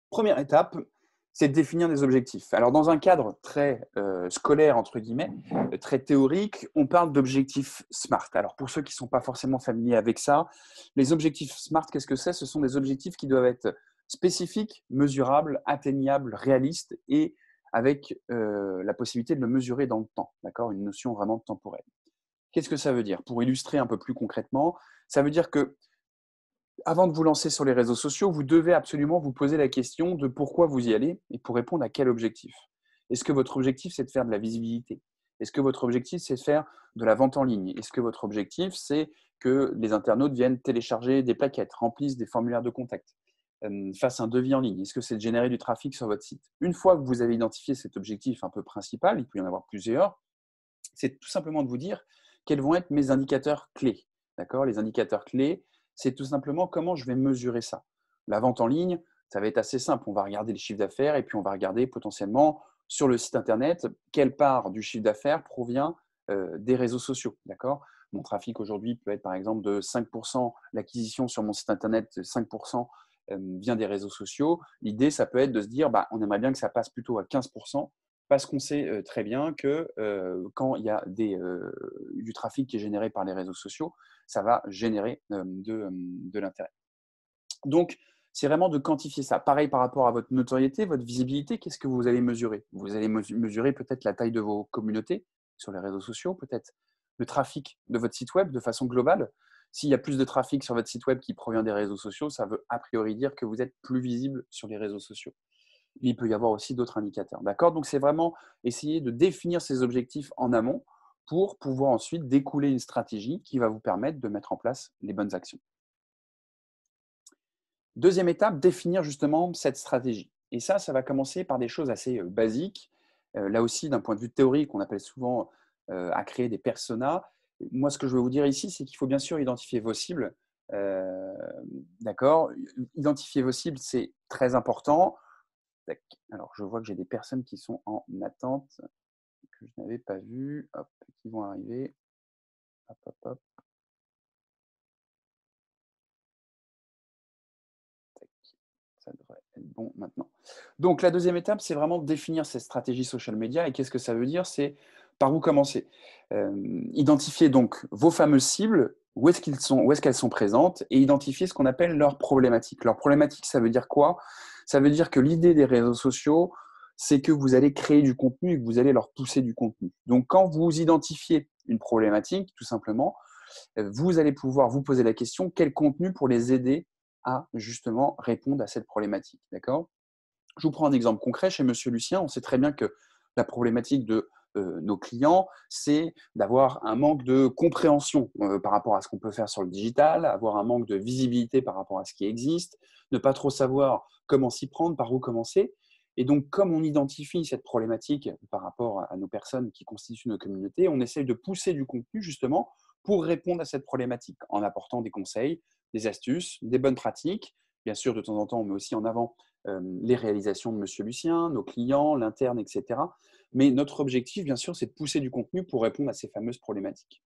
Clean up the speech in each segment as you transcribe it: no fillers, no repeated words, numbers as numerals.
Première étape, c'est de définir des objectifs. Alors, dans un cadre très scolaire, entre guillemets, très théorique, on parle d'objectifs SMART. Alors, pour ceux qui ne sont pas forcément familiers avec ça, les objectifs SMART, qu'est-ce que c'est? Ce sont des objectifs qui doivent être spécifiques, mesurables, atteignables, réalistes et avec la possibilité de le mesurer dans le temps. D'accord? Une notion vraiment temporelle. Qu'est-ce que ça veut dire? Pour illustrer un peu plus concrètement, ça veut dire que avant de vous lancer sur les réseaux sociaux, vous devez absolument vous poser la question de pourquoi vous y allez et pour répondre à quel objectif. Est-ce que votre objectif, c'est de faire de la visibilité? Est-ce que votre objectif, c'est de faire de la vente en ligne? Est-ce que votre objectif, c'est que les internautes viennent télécharger des plaquettes, remplissent des formulaires de contact, fassent un devis en ligne? Est-ce que c'est de générer du trafic sur votre site? Une fois que vous avez identifié cet objectif un peu principal, il peut y en avoir plusieurs, c'est tout simplement de vous dire quels vont être mes indicateurs clés. D'accord? Les indicateurs clés, c'est tout simplement comment je vais mesurer ça. La vente en ligne, ça va être assez simple. On va regarder le chiffre d'affaires et puis on va regarder potentiellement sur le site internet quelle part du chiffre d'affaires provient des réseaux sociaux. D'accord? Mon trafic aujourd'hui peut être par exemple de 5%, l'acquisition sur mon site internet, 5% vient des réseaux sociaux. L'idée, ça peut être de se dire, bah, on aimerait bien que ça passe plutôt à 15%, parce qu'on sait très bien que quand il y a du trafic qui est généré par les réseaux sociaux, ça va générer de l'intérêt. Donc, c'est vraiment de quantifier ça. Pareil par rapport à votre notoriété, votre visibilité, qu'est-ce que vous allez mesurer? Vous allez mesurer peut-être la taille de vos communautés sur les réseaux sociaux, peut-être le trafic de votre site web de façon globale. S'il y a plus de trafic sur votre site web qui provient des réseaux sociaux, ça veut a priori dire que vous êtes plus visible sur les réseaux sociaux. Il peut y avoir aussi d'autres indicateurs. D'accord? Donc, c'est vraiment essayer de définir ces objectifs en amont pour pouvoir ensuite découler une stratégie qui va vous permettre de mettre en place les bonnes actions. Deuxième étape, définir justement cette stratégie. Et ça va commencer par des choses assez basiques. Là aussi, d'un point de vue théorique, on appelle souvent à créer des personas. Moi, ce que je veux vous dire ici, c'est qu'il faut bien sûr identifier vos cibles. Euh, D'accord? Identifier vos cibles, c'est très important. Tac. Alors, je vois que j'ai des personnes qui sont en attente, que je n'avais pas vues, hop, qui vont arriver. Hop, hop, hop. Tac. Ça devrait être bon maintenant. Donc, la deuxième étape, c'est vraiment de définir ces stratégies social media. Et qu'est-ce que ça veut dire? C'est par où commencer. Identifier donc vos fameuses cibles, où est-ce qu'elles sont présentes, et identifier ce qu'on appelle leurs problématiques. Leurs problématiques, ça veut dire quoi? Ça veut dire que l'idée des réseaux sociaux, c'est que vous allez créer du contenu et que vous allez leur pousser du contenu. Donc, quand vous identifiez une problématique, tout simplement, vous allez pouvoir vous poser la question, quel contenu pour les aider à justement répondre à cette problématique. D'accord? Je vous prends un exemple concret. Chez Monsieur Lucien, on sait très bien que la problématique de nos clients, c'est d'avoir un manque de compréhension par rapport à ce qu'on peut faire sur le digital, avoir un manque de visibilité par rapport à ce qui existe, ne pas trop savoir comment s'y prendre, par où commencer. Et donc, comme on identifie cette problématique par rapport à nos personnes qui constituent nos communautés, on essaye de pousser du contenu justement pour répondre à cette problématique en apportant des conseils, des astuces, des bonnes pratiques. Bien sûr, de temps en temps, on met aussi en avant les réalisations de Monsieur Lucien, nos clients, l'interne, etc. Mais notre objectif, bien sûr, c'est de pousser du contenu pour répondre à ces fameuses problématiques.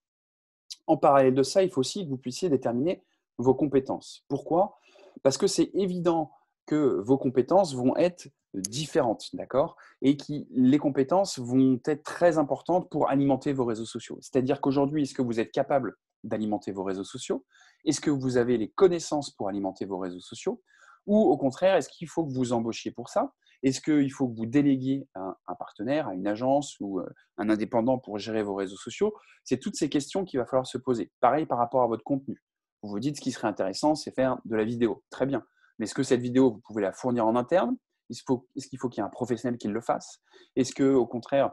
En parallèle de ça, il faut aussi que vous puissiez déterminer vos compétences. Pourquoi? Parce que c'est évident que vos compétences vont être différentes, d'accord? Et que les compétences vont être très importantes pour alimenter vos réseaux sociaux. C'est-à-dire qu'aujourd'hui, est-ce que vous êtes capable d'alimenter vos réseaux sociaux? Est-ce que vous avez les connaissances pour alimenter vos réseaux sociaux? Ou au contraire, est-ce qu'il faut que vous embauchiez pour ça? Est-ce qu'il faut que vous déléguiez à un partenaire, à une agence ou un indépendant pour gérer vos réseaux sociaux? C'est toutes ces questions qu'il va falloir se poser. Pareil par rapport à votre contenu. Vous vous dites ce qui serait intéressant, c'est faire de la vidéo. Très bien. Mais est-ce que cette vidéo, vous pouvez la fournir en interne? Est-ce qu'il faut qu'il y ait un professionnel qui le fasse? Est-ce que, au contraire,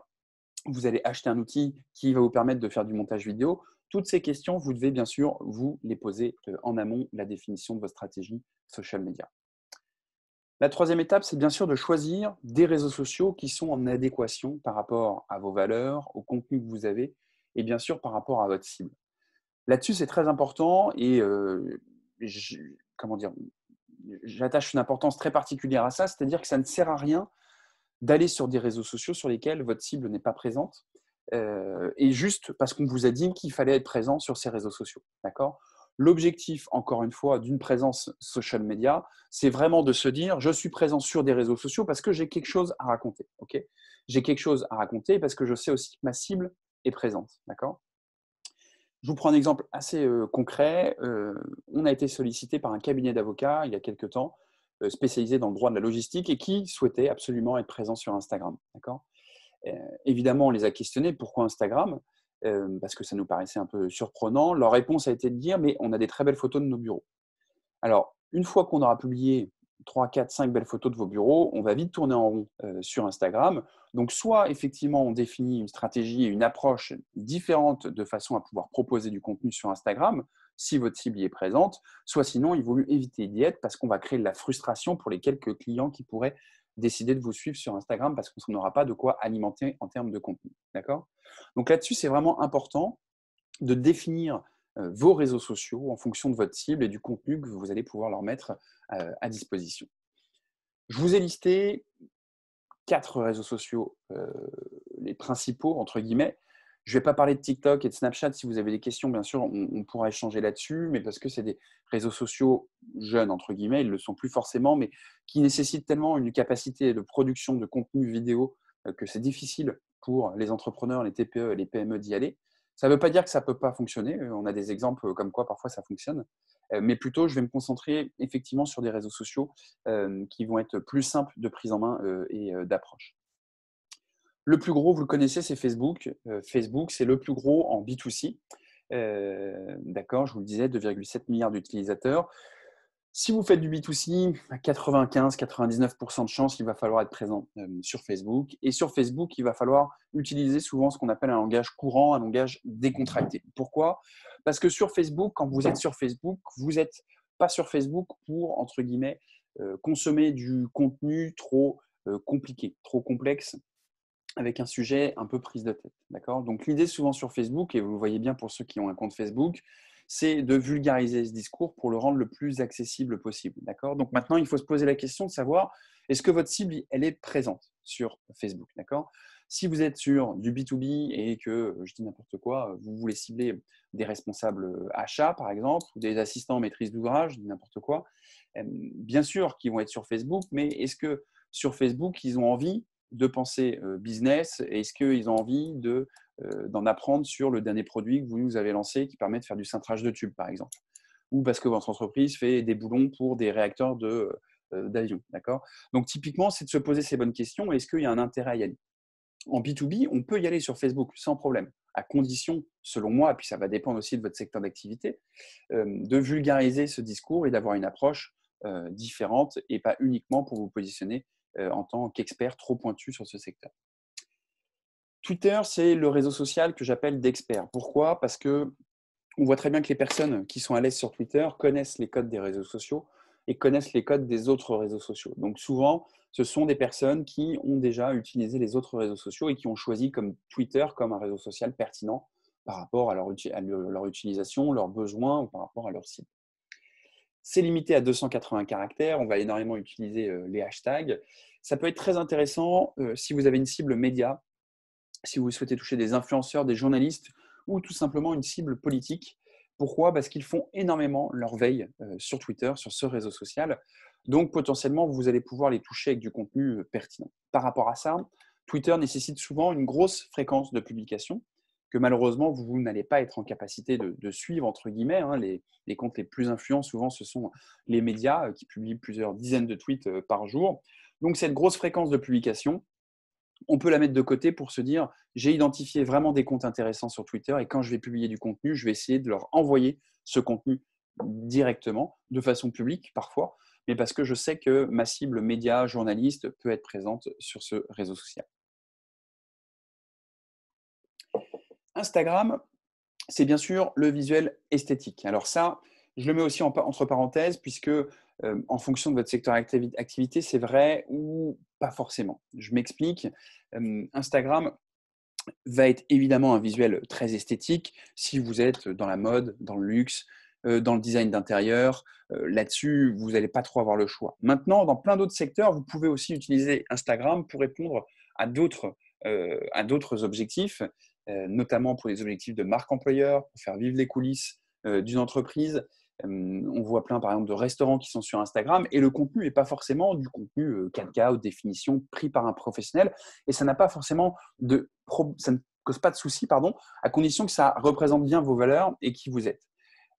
vous allez acheter un outil qui va vous permettre de faire du montage vidéo? Toutes ces questions, vous devez bien sûr vous les poser en amont, la définition de votre stratégie social media. La troisième étape, c'est bien sûr de choisir des réseaux sociaux qui sont en adéquation par rapport à vos valeurs, au contenu que vous avez et bien sûr par rapport à votre cible. Là-dessus, c'est très important et comment dire, j'attache une importance très particulière à ça, c'est-à-dire que ça ne sert à rien d'aller sur des réseaux sociaux sur lesquels votre cible n'est pas présente et juste parce qu'on vous a dit qu'il fallait être présent sur ces réseaux sociaux. D'accord? L'objectif, encore une fois, d'une présence social media, c'est vraiment de se dire, je suis présent sur des réseaux sociaux parce que j'ai quelque chose à raconter. Ok, j'ai quelque chose à raconter parce que je sais aussi que ma cible est présente. D'accord. Je vous prends un exemple assez concret. On a été sollicité par un cabinet d'avocats il y a quelques temps, spécialisé dans le droit de la logistique et qui souhaitait absolument être présent sur Instagram. D'accord. Évidemment, on les a questionnés. Pourquoi Instagram? Parce que ça nous paraissait un peu surprenant. Leur réponse a été de dire, mais on a des très belles photos de nos bureaux. Alors, une fois qu'on aura publié 3, 4, 5 belles photos de vos bureaux, on va vite tourner en rond sur Instagram. Donc, soit effectivement, on définit une stratégie et une approche différente de façon à pouvoir proposer du contenu sur Instagram, si votre cible y est présente, soit sinon, il vaut mieux éviter d'y être parce qu'on va créer de la frustration pour les quelques clients qui pourraient décider de vous suivre sur Instagram parce qu'on n'aura pas de quoi alimenter en termes de contenu. D'accord. Donc là-dessus, c'est vraiment important de définir vos réseaux sociaux en fonction de votre cible et du contenu que vous allez pouvoir leur mettre à disposition. Je vous ai listé 4 réseaux sociaux, les principaux, entre guillemets. Je ne vais pas parler de TikTok et de Snapchat. Si vous avez des questions, bien sûr, on pourra échanger là-dessus, mais parce que c'est des réseaux sociaux jeunes, entre guillemets, ils ne le sont plus forcément, mais qui nécessitent tellement une capacité de production de contenu vidéo que c'est difficile pour les entrepreneurs, les TPE et les PME d'y aller. Ça ne veut pas dire que ça ne peut pas fonctionner. On a des exemples comme quoi parfois ça fonctionne. Mais plutôt, je vais me concentrer effectivement sur des réseaux sociaux qui vont être plus simples de prise en main et d'approche. Le plus gros, vous le connaissez, c'est Facebook. Facebook, c'est le plus gros en B2C. D'accord, je vous le disais, 2,7 milliards d'utilisateurs. Si vous faites du B2C, à 95-99% de chances, il va falloir être présent sur Facebook. Et sur Facebook, il va falloir utiliser souvent ce qu'on appelle un langage courant, un langage décontracté. Pourquoi? Parce que sur Facebook, quand vous êtes sur Facebook, vous n'êtes pas sur Facebook pour, entre guillemets, consommer du contenu trop compliqué, trop complexe, avec un sujet un peu prise de tête. D'accord. Donc l'idée souvent sur Facebook, et vous le voyez bien pour ceux qui ont un compte Facebook, c'est de vulgariser ce discours pour le rendre le plus accessible possible. D'accord. Donc maintenant, il faut se poser la question de savoir est-ce que votre cible, elle est présente sur Facebook. D'accord. Si vous êtes sur du B2B et que, je dis n'importe quoi, vous voulez cibler des responsables achats, par exemple, ou des assistants en maîtrise d'ouvrage, je dis n'importe quoi, bien sûr qu'ils vont être sur Facebook, mais est-ce que sur Facebook, ils ont envie de penser business et est-ce qu'ils ont envie d'en apprendre sur le dernier produit que vous nous avez lancé qui permet de faire du cintrage de tubes, par exemple, ou parce que votre entreprise fait des boulons pour des réacteurs d'avion. D'accord. Donc, typiquement, c'est de se poser ces bonnes questions. Est-ce qu'il y a un intérêt à y aller? En B2B, on peut y aller sur Facebook sans problème, à condition, selon moi, et puis ça va dépendre aussi de votre secteur d'activité, de vulgariser ce discours et d'avoir une approche différente et pas uniquement pour vous positionner en tant qu'expert trop pointu sur ce secteur. Twitter, c'est le réseau social que j'appelle d'experts. Pourquoi? Parce que on voit très bien que les personnes qui sont à l'aise sur Twitter connaissent les codes des réseaux sociaux et connaissent les codes des autres réseaux sociaux. Donc souvent, ce sont des personnes qui ont déjà utilisé les autres réseaux sociaux et qui ont choisi comme Twitter comme un réseau social pertinent par rapport à leur utilisation, leurs besoins ou par rapport à leur cible. C'est limité à 280 caractères. On va énormément utiliser les hashtags. Ça peut être très intéressant si vous avez une cible média, si vous souhaitez toucher des influenceurs, des journalistes ou tout simplement une cible politique. Pourquoi? Parce qu'ils font énormément leur veille sur Twitter, sur ce réseau social. Donc, potentiellement, vous allez pouvoir les toucher avec du contenu pertinent. Par rapport à ça, Twitter nécessite souvent une grosse fréquence de publication que malheureusement, vous n'allez pas être en capacité de suivre, entre guillemets. Hein. Les comptes les plus influents, souvent, ce sont les médias qui publient plusieurs dizaines de tweets par jour. Donc, cette grosse fréquence de publication, on peut la mettre de côté pour se dire j'ai identifié vraiment des comptes intéressants sur Twitter et quand je vais publier du contenu, je vais essayer de leur envoyer ce contenu directement, de façon publique parfois, mais parce que je sais que ma cible média, journaliste peut être présente sur ce réseau social. Instagram, c'est bien sûr le visuel esthétique. Alors ça, je le mets aussi entre parenthèses puisque en fonction de votre secteur d'activité, c'est vrai ou pas forcément. Je m'explique. Instagram va être évidemment un visuel très esthétique si vous êtes dans la mode, dans le luxe, dans le design d'intérieur. Là-dessus, vous n'allez pas trop avoir le choix. Maintenant, dans plein d'autres secteurs, vous pouvez aussi utiliser Instagram pour répondre à d'autres objectifs, notamment pour les objectifs de marque employeur, pour faire vivre les coulisses d'une entreprise. On voit plein, par exemple, de restaurants qui sont sur Instagram et le contenu n'est pas forcément du contenu 4K haute définition pris par un professionnel et ça n'a pas forcément ça ne cause pas de soucis, pardon, à condition que ça représente bien vos valeurs et qui vous êtes.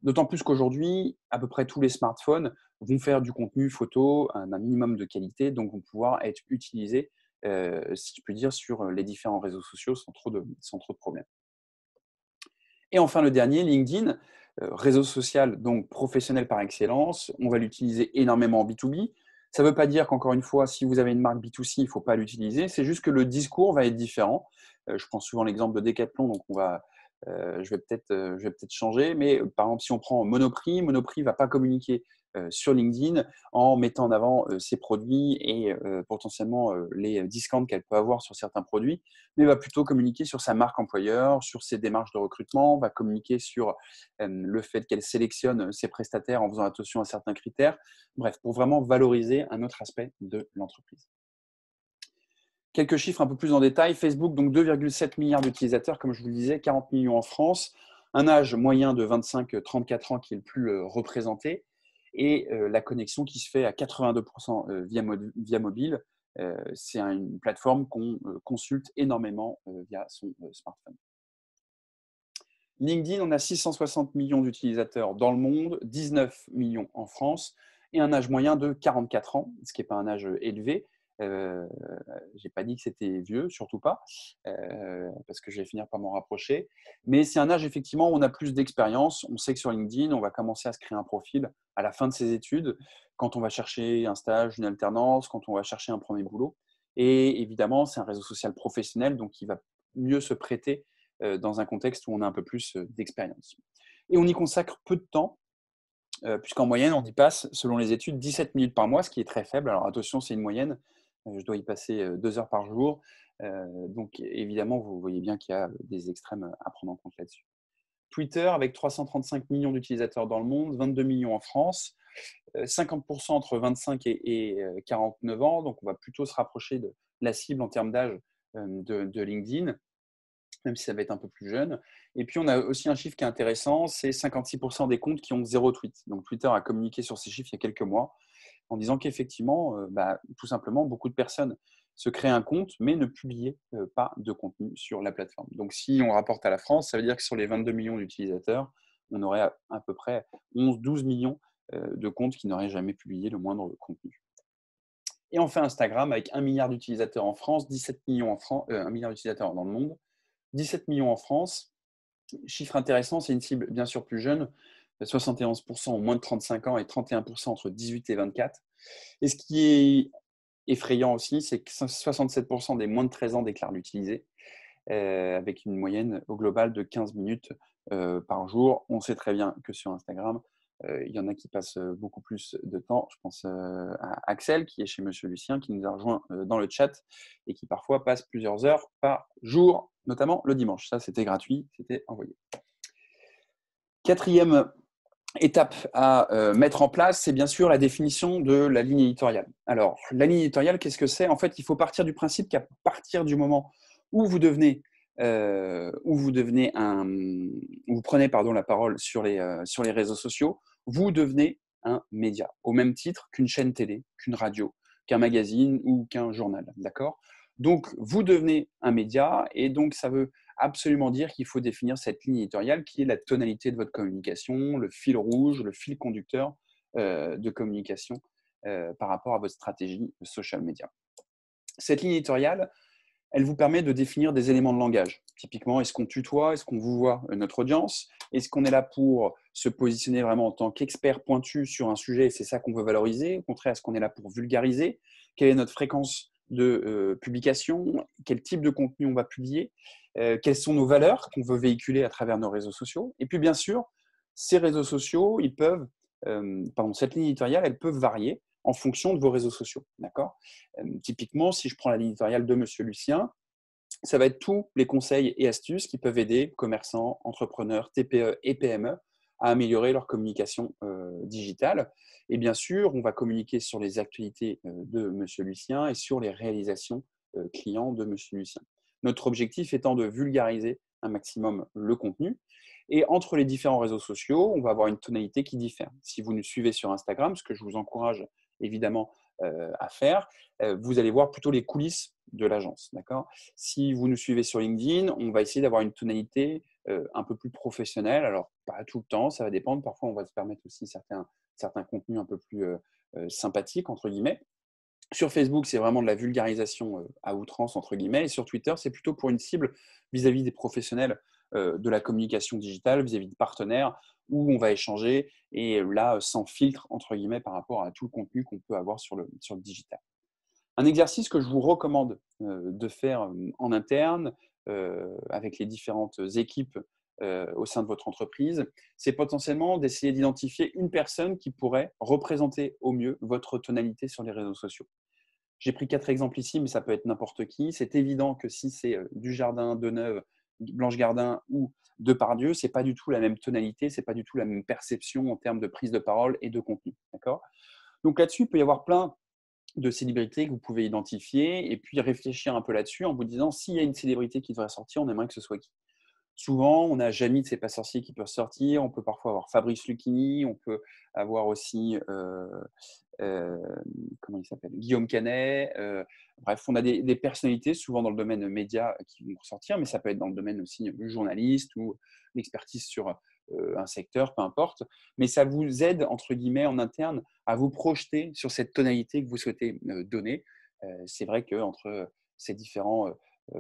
D'autant plus qu'aujourd'hui, à peu près tous les smartphones vont faire du contenu photo d'un minimum de qualité, donc vont pouvoir être utilisés, si je puis dire, sur les différents réseaux sociaux sans trop de problèmes. Et enfin, le dernier, LinkedIn, réseau social donc professionnel par excellence. On va l'utiliser énormément en B2B. Ça ne veut pas dire qu'encore une fois, si vous avez une marque B2C, il ne faut pas l'utiliser. C'est juste que le discours va être différent. Je prends souvent l'exemple de Decathlon, donc je vais peut-être changer. Mais par exemple, si on prend Monoprix, Monoprix ne va pas communiquer sur LinkedIn en mettant en avant ses produits et potentiellement les discounts qu'elle peut avoir sur certains produits, mais va plutôt communiquer sur sa marque employeur, sur ses démarches de recrutement, va communiquer sur le fait qu'elle sélectionne ses prestataires en faisant attention à certains critères. Bref, pour vraiment valoriser un autre aspect de l'entreprise. Quelques chiffres un peu plus en détail. Facebook, donc 2,7 milliards d'utilisateurs, comme je vous le disais, 40 millions en France, un âge moyen de 25-34 ans qui est le plus représenté, et la connexion qui se fait à 82% via mobile. C'est une plateforme qu'on consulte énormément via son smartphone. LinkedIn, on a 660 millions d'utilisateurs dans le monde, 19 millions en France, et un âge moyen de 44 ans, ce qui n'est pas un âge élevé. Je n'ai pas dit que c'était vieux, surtout pas, parce que je vais finir par m'en rapprocher. Mais c'est un âge, effectivement, où on a plus d'expérience. On sait que sur LinkedIn, on va commencer à se créer un profil à la fin de ses études, quand on va chercher un stage, une alternance, quand on va chercher un premier boulot. Et évidemment, c'est un réseau social professionnel, donc il va mieux se prêter dans un contexte où on a un peu plus d'expérience. Et on y consacre peu de temps, puisqu'en moyenne, on y passe, selon les études, 17 minutes par mois, ce qui est très faible. Alors attention, c'est une moyenne. Je dois y passer 2 heures par jour. Donc évidemment, vous voyez bien qu'il y a des extrêmes à prendre en compte là-dessus. Twitter, avec 335 millions d'utilisateurs dans le monde, 22 millions en France, 50% entre 25 et 49 ans. Donc on va plutôt se rapprocher de la cible en termes d'âge de LinkedIn, même si ça va être un peu plus jeune. Et puis, on a aussi un chiffre qui est intéressant, c'est 56% des comptes qui ont 0 tweet. Donc, Twitter a communiqué sur ces chiffres il y a quelques mois en disant qu'effectivement, tout simplement, beaucoup de personnes se créent un compte, mais ne publiaient pas de contenu sur la plateforme. Donc, si on rapporte à la France, ça veut dire que sur les 22 millions d'utilisateurs, on aurait à peu près 11-12 millions de comptes qui n'auraient jamais publié le moindre contenu. Et enfin, Instagram, avec 1 milliard d'utilisateurs en France, 17 millions 1 milliard d'utilisateurs dans le monde, 17 millions en France. Chiffre intéressant, c'est une cible bien sûr plus jeune, 71% ont moins de 35 ans et 31% entre 18 et 24. Et ce qui est effrayant aussi, c'est que 67% des moins de 13 ans déclarent l'utiliser, avec une moyenne au global de 15 minutes par jour. On sait très bien que sur Instagram, il y en a qui passent beaucoup plus de temps. Je pense à Axel, qui est chez Monsieur Lucien, qui nous a rejoint dans le chat et qui parfois passe plusieurs heures par jour, notamment le dimanche. Ça, c'était gratuit, c'était envoyé. Quatrième étape à mettre en place, c'est bien sûr la définition de la ligne éditoriale. Alors, la ligne éditoriale, qu'est-ce que c'est? En fait, il faut partir du principe qu'à partir du moment où vous devenez vous prenez la parole sur les réseaux sociaux, vous devenez un média, au même titre qu'une chaîne télé, qu'une radio, qu'un magazine ou qu'un journal. D'accord? Donc, vous devenez un média et donc ça veut absolument dire qu'il faut définir cette ligne éditoriale qui est la tonalité de votre communication, le fil rouge, le fil conducteur de communication par rapport à votre stratégie social media. Cette ligne éditoriale, elle vous permet de définir des éléments de langage. Typiquement, est-ce qu'on tutoie, est-ce qu'on vous voit notre audience? Est-ce qu'on est là pour se positionner vraiment en tant qu'expert pointu sur un sujet et c'est ça qu'on veut valoriser? Au contraire, est-ce qu'on est là pour vulgariser? Quelle est notre fréquence de publication? Quel type de contenu on va publier? Quelles sont nos valeurs qu'on veut véhiculer à travers nos réseaux sociaux? Et puis, bien sûr, ces réseaux sociaux, cette ligne éditoriale, elle peut varier en fonction de vos réseaux sociaux. D'accord? Typiquement, si je prends la ligne éditoriale de Monsieur Lucien, ça va être tous les conseils et astuces qui peuvent aider commerçants, entrepreneurs, TPE et PME à améliorer leur communication digitale. Et bien sûr, on va communiquer sur les actualités de Monsieur Lucien et sur les réalisations clients de Monsieur Lucien. Notre objectif étant de vulgariser un maximum le contenu. Et entre les différents réseaux sociaux, on va avoir une tonalité qui diffère. Si vous nous suivez sur Instagram, ce que je vous encourage évidemment à faire, vous allez voir plutôt les coulisses de l'agence. D'accord ? Si vous nous suivez sur LinkedIn, on va essayer d'avoir une tonalité un peu plus professionnelle. Alors, pas tout le temps, ça va dépendre. Parfois, on va se permettre aussi certains contenus un peu plus sympathiques, entre guillemets. Sur Facebook, c'est vraiment de la vulgarisation à outrance, entre guillemets. Et sur Twitter, c'est plutôt pour une cible vis-à-vis des professionnels de la communication digitale, vis-à-vis de partenaires, où on va échanger, et là, sans filtre, entre guillemets, par rapport à tout le contenu qu'on peut avoir sur le digital. Un exercice que je vous recommande de faire en interne, avec les différentes équipes au sein de votre entreprise, c'est potentiellement d'essayer d'identifier une personne qui pourrait représenter au mieux votre tonalité sur les réseaux sociaux. J'ai pris 4 exemples ici, mais ça peut être n'importe qui. C'est évident que si c'est Dujardin, Deneuve, Blanche Gardin ou Depardieu, ce n'est pas du tout la même tonalité, ce n'est pas du tout la même perception en termes de prise de parole et de contenu. D'accord ? Donc là-dessus, il peut y avoir plein de célébrités que vous pouvez identifier et puis réfléchir un peu là-dessus en vous disant s'il y a une célébrité qui devrait sortir, on aimerait que ce soit qui. Souvent, on a Jamie de C'est pas sorcier qui peut sortir, on peut parfois avoir Fabrice Lucchini, on peut avoir aussi comment il s'appelle, Guillaume Canet. Bref, on a des personnalités, souvent dans le domaine média, qui vont ressortir, mais ça peut être dans le domaine aussi du journaliste ou l'expertise sur un secteur, peu importe. Mais ça vous aide, entre guillemets, en interne, à vous projeter sur cette tonalité que vous souhaitez donner. C'est vrai qu'entre ces différents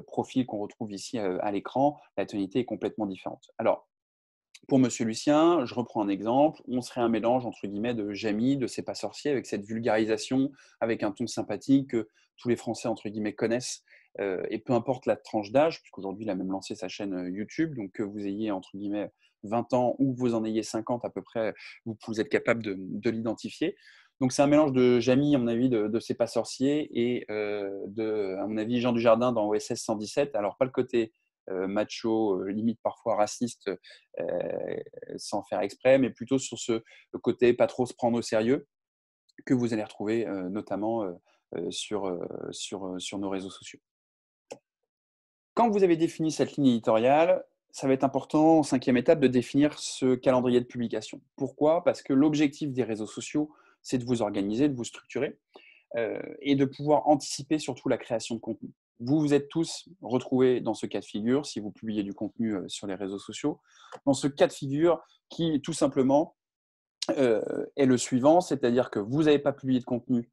profils qu'on retrouve ici à l'écran, la tonalité est complètement différente. Alors, pour Monsieur Lucien, je reprends un exemple, on serait un mélange entre guillemets de Jamie, de C'est pas sorcier, avec cette vulgarisation, avec un ton sympathique que tous les Français entre guillemets connaissent, et peu importe la tranche d'âge, puisqu'aujourd'hui il a même lancé sa chaîne YouTube, donc que vous ayez entre guillemets 20 ans ou que vous en ayez 50 à peu près, vous êtes capable de l'identifier. Donc c'est un mélange de Jamie, à mon avis, de C'est pas sorcier, et à mon avis, Jean Dujardin dans OSS 117. Alors pas le côté macho, limite parfois raciste, sans faire exprès, mais plutôt sur ce côté pas trop se prendre au sérieux que vous allez retrouver notamment sur nos réseaux sociaux. Quand vous avez défini cette ligne éditoriale, ça va être important, en 5e étape, de définir ce calendrier de publication. Pourquoi ? Parce que l'objectif des réseaux sociaux, c'est de vous organiser, de vous structurer et de pouvoir anticiper surtout la création de contenu. Vous vous êtes tous retrouvés dans ce cas de figure, si vous publiez du contenu sur les réseaux sociaux, dans ce cas de figure qui, tout simplement, est le suivant, c'est-à-dire que vous n'avez pas publié de contenu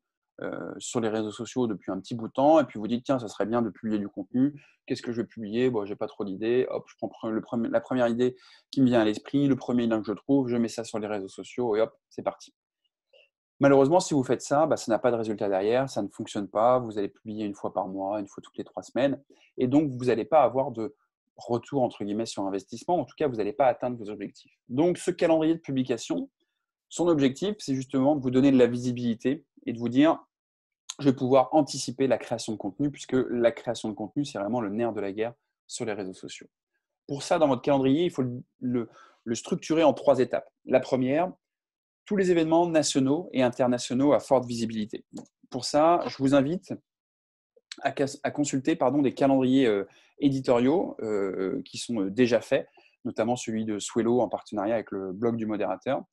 sur les réseaux sociaux depuis un petit bout de temps, et puis vous dites, tiens, ça serait bien de publier du contenu, qu'est-ce que je vais publier ? Bon, je n'ai pas trop d'idées, hop, je prends la première idée qui me vient à l'esprit, le premier lien que je trouve, je mets ça sur les réseaux sociaux, et hop, c'est parti. Malheureusement, si vous faites ça, ça n'a pas de résultat derrière, ça ne fonctionne pas, vous allez publier une fois par mois, une fois toutes les 3 semaines, et donc vous n'allez pas avoir de retour, entre guillemets, sur investissement, en tout cas, vous n'allez pas atteindre vos objectifs. Donc, ce calendrier de publication, son objectif, c'est justement de vous donner de la visibilité et de vous dire, je vais pouvoir anticiper la création de contenu, puisque la création de contenu, c'est vraiment le nerf de la guerre sur les réseaux sociaux. Pour ça, dans votre calendrier, il faut le structurer en 3 étapes. La première, tous les événements nationaux et internationaux à forte visibilité. Pour ça, je vous invite à consulter des calendriers éditoriaux qui sont déjà faits, notamment celui de Swello en partenariat avec le blog du modérateur,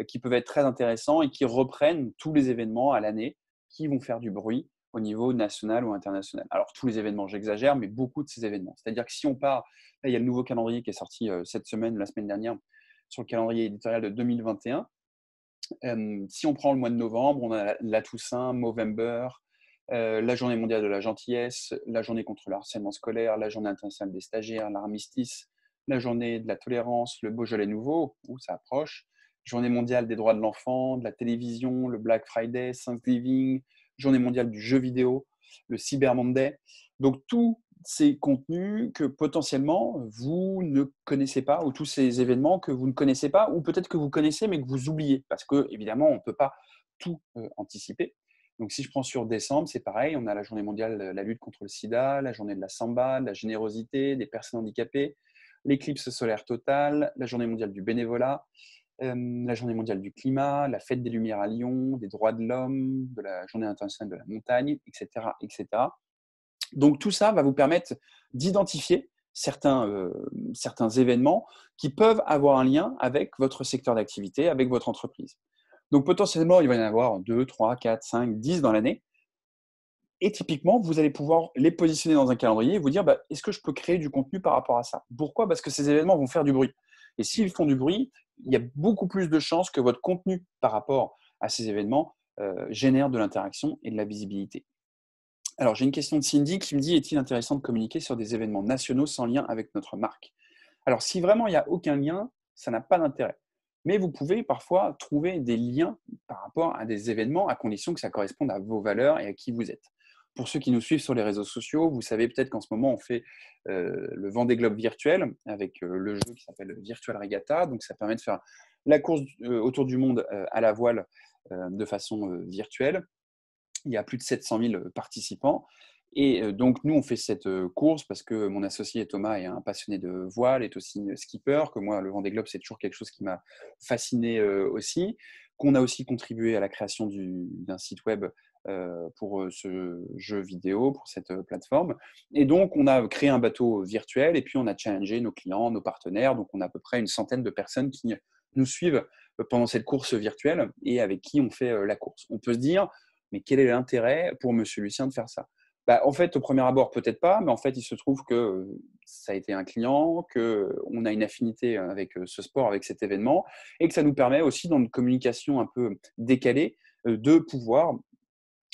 qui peuvent être très intéressants et qui reprennent tous les événements à l'année qui vont faire du bruit au niveau national ou international. Alors, tous les événements, j'exagère, mais beaucoup de ces événements. C'est-à-dire que si on part, là, il y a le nouveau calendrier qui est sorti cette semaine, la semaine dernière, sur le calendrier éditorial de 2021. Si on prend le mois de novembre, on a la Toussaint, Movember, la journée mondiale de la gentillesse, la journée contre le harcèlement scolaire, la journée internationale des stagiaires, l'armistice, la journée de la tolérance, le Beaujolais nouveau, où ça approche, journée mondiale des droits de l'enfant, de la télévision, le Black Friday, Thanksgiving, journée mondiale du jeu vidéo, le Cyber Monday. Donc tous ces contenus que potentiellement vous ne connaissez pas, ou tous ces événements que vous ne connaissez pas, ou peut-être que vous connaissez mais que vous oubliez, parce que évidemment on ne peut pas tout anticiper. Donc si je prends sur décembre, c'est pareil, on a la journée mondiale de la lutte contre le sida, la journée de la samba, de la générosité, des personnes handicapées, l'éclipse solaire totale, la journée mondiale du bénévolat, la journée mondiale du climat, la fête des Lumières à Lyon, des droits de l'homme, de la journée internationale de la montagne, etc., etc. Donc tout ça va vous permettre d'identifier certains événements qui peuvent avoir un lien avec votre secteur d'activité, avec votre entreprise. Donc potentiellement, il va y en avoir 2, 3, 4, 5, 10 dans l'année. Et typiquement, vous allez pouvoir les positionner dans un calendrier et vous dire, bah, est-ce que je peux créer du contenu par rapport à ça? Pourquoi? Parce que ces événements vont faire du bruit. Et s'ils font du bruit, il y a beaucoup plus de chances que votre contenu par rapport à ces événements génère de l'interaction et de la visibilité. Alors, j'ai une question de Cindy qui me dit, est-il intéressant de communiquer sur des événements nationaux sans lien avec notre marque? Alors, si vraiment il n'y a aucun lien, ça n'a pas d'intérêt. Mais vous pouvez parfois trouver des liens par rapport à des événements à condition que ça corresponde à vos valeurs et à qui vous êtes. Pour ceux qui nous suivent sur les réseaux sociaux, vous savez peut-être qu'en ce moment, on fait le Vendée Globe virtuel avec le jeu qui s'appelle Virtual Regatta. Donc, ça permet de faire la course autour du monde à la voile de façon virtuelle. Il y a plus de 700 000 participants. Et donc, nous, on fait cette course parce que mon associé Thomas est un passionné de voile, est aussi skipper, que moi, le Vendée Globe, c'est toujours quelque chose qui m'a fasciné aussi, qu'on a aussi contribué à la création d'un site web pour ce jeu vidéo, pour cette plateforme. Et donc, on a créé un bateau virtuel et puis on a challengé nos clients, nos partenaires. Donc, on a à peu près une centaine de personnes qui nous suivent pendant cette course virtuelle et avec qui on fait la course. On peut se dire, mais quel est l'intérêt pour Monsieur Lucien de faire ça? Bah, en fait, au premier abord, peut-être pas, mais en fait, il se trouve que ça a été un client, qu'on a une affinité avec ce sport, avec cet événement, et que ça nous permet aussi, dans une communication un peu décalée, de pouvoir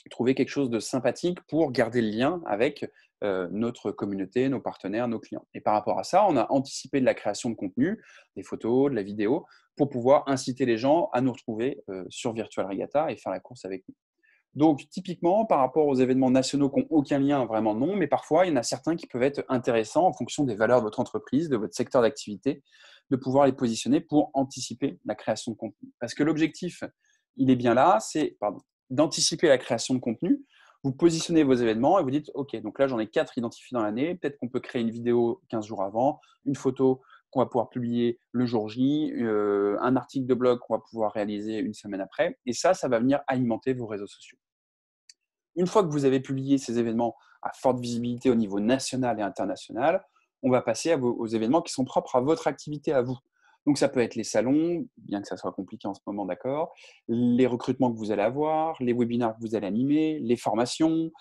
trouver quelque chose de sympathique pour garder le lien avec notre communauté, nos partenaires, nos clients. Et par rapport à ça, on a anticipé de la création de contenu, des photos, de la vidéo, pour pouvoir inciter les gens à nous retrouver sur Virtual Regatta et faire la course avec nous. Donc, typiquement, par rapport aux événements nationaux qui n'ont aucun lien, vraiment non, mais parfois, il y en a certains qui peuvent être intéressants en fonction des valeurs de votre entreprise, de votre secteur d'activité, de pouvoir les positionner pour anticiper la création de contenu. Parce que l'objectif, il est bien là, c'est d'anticiper la création de contenu. Vous positionnez vos événements et vous dites, OK, donc là, j'en ai 4 identifiés dans l'année. Peut-être qu'on peut créer une vidéo 15 jours avant, une photo qu'on va pouvoir publier le jour J, un article de blog qu'on va pouvoir réaliser une semaine après. Et ça va venir alimenter vos réseaux sociaux. Une fois que vous avez publié ces événements à forte visibilité au niveau national et international, on va passer aux événements qui sont propres à votre activité à vous. Donc ça peut être les salons, bien que ça soit compliqué en ce moment, d'accord, les recrutements que vous allez avoir, les webinaires que vous allez animer, les formations,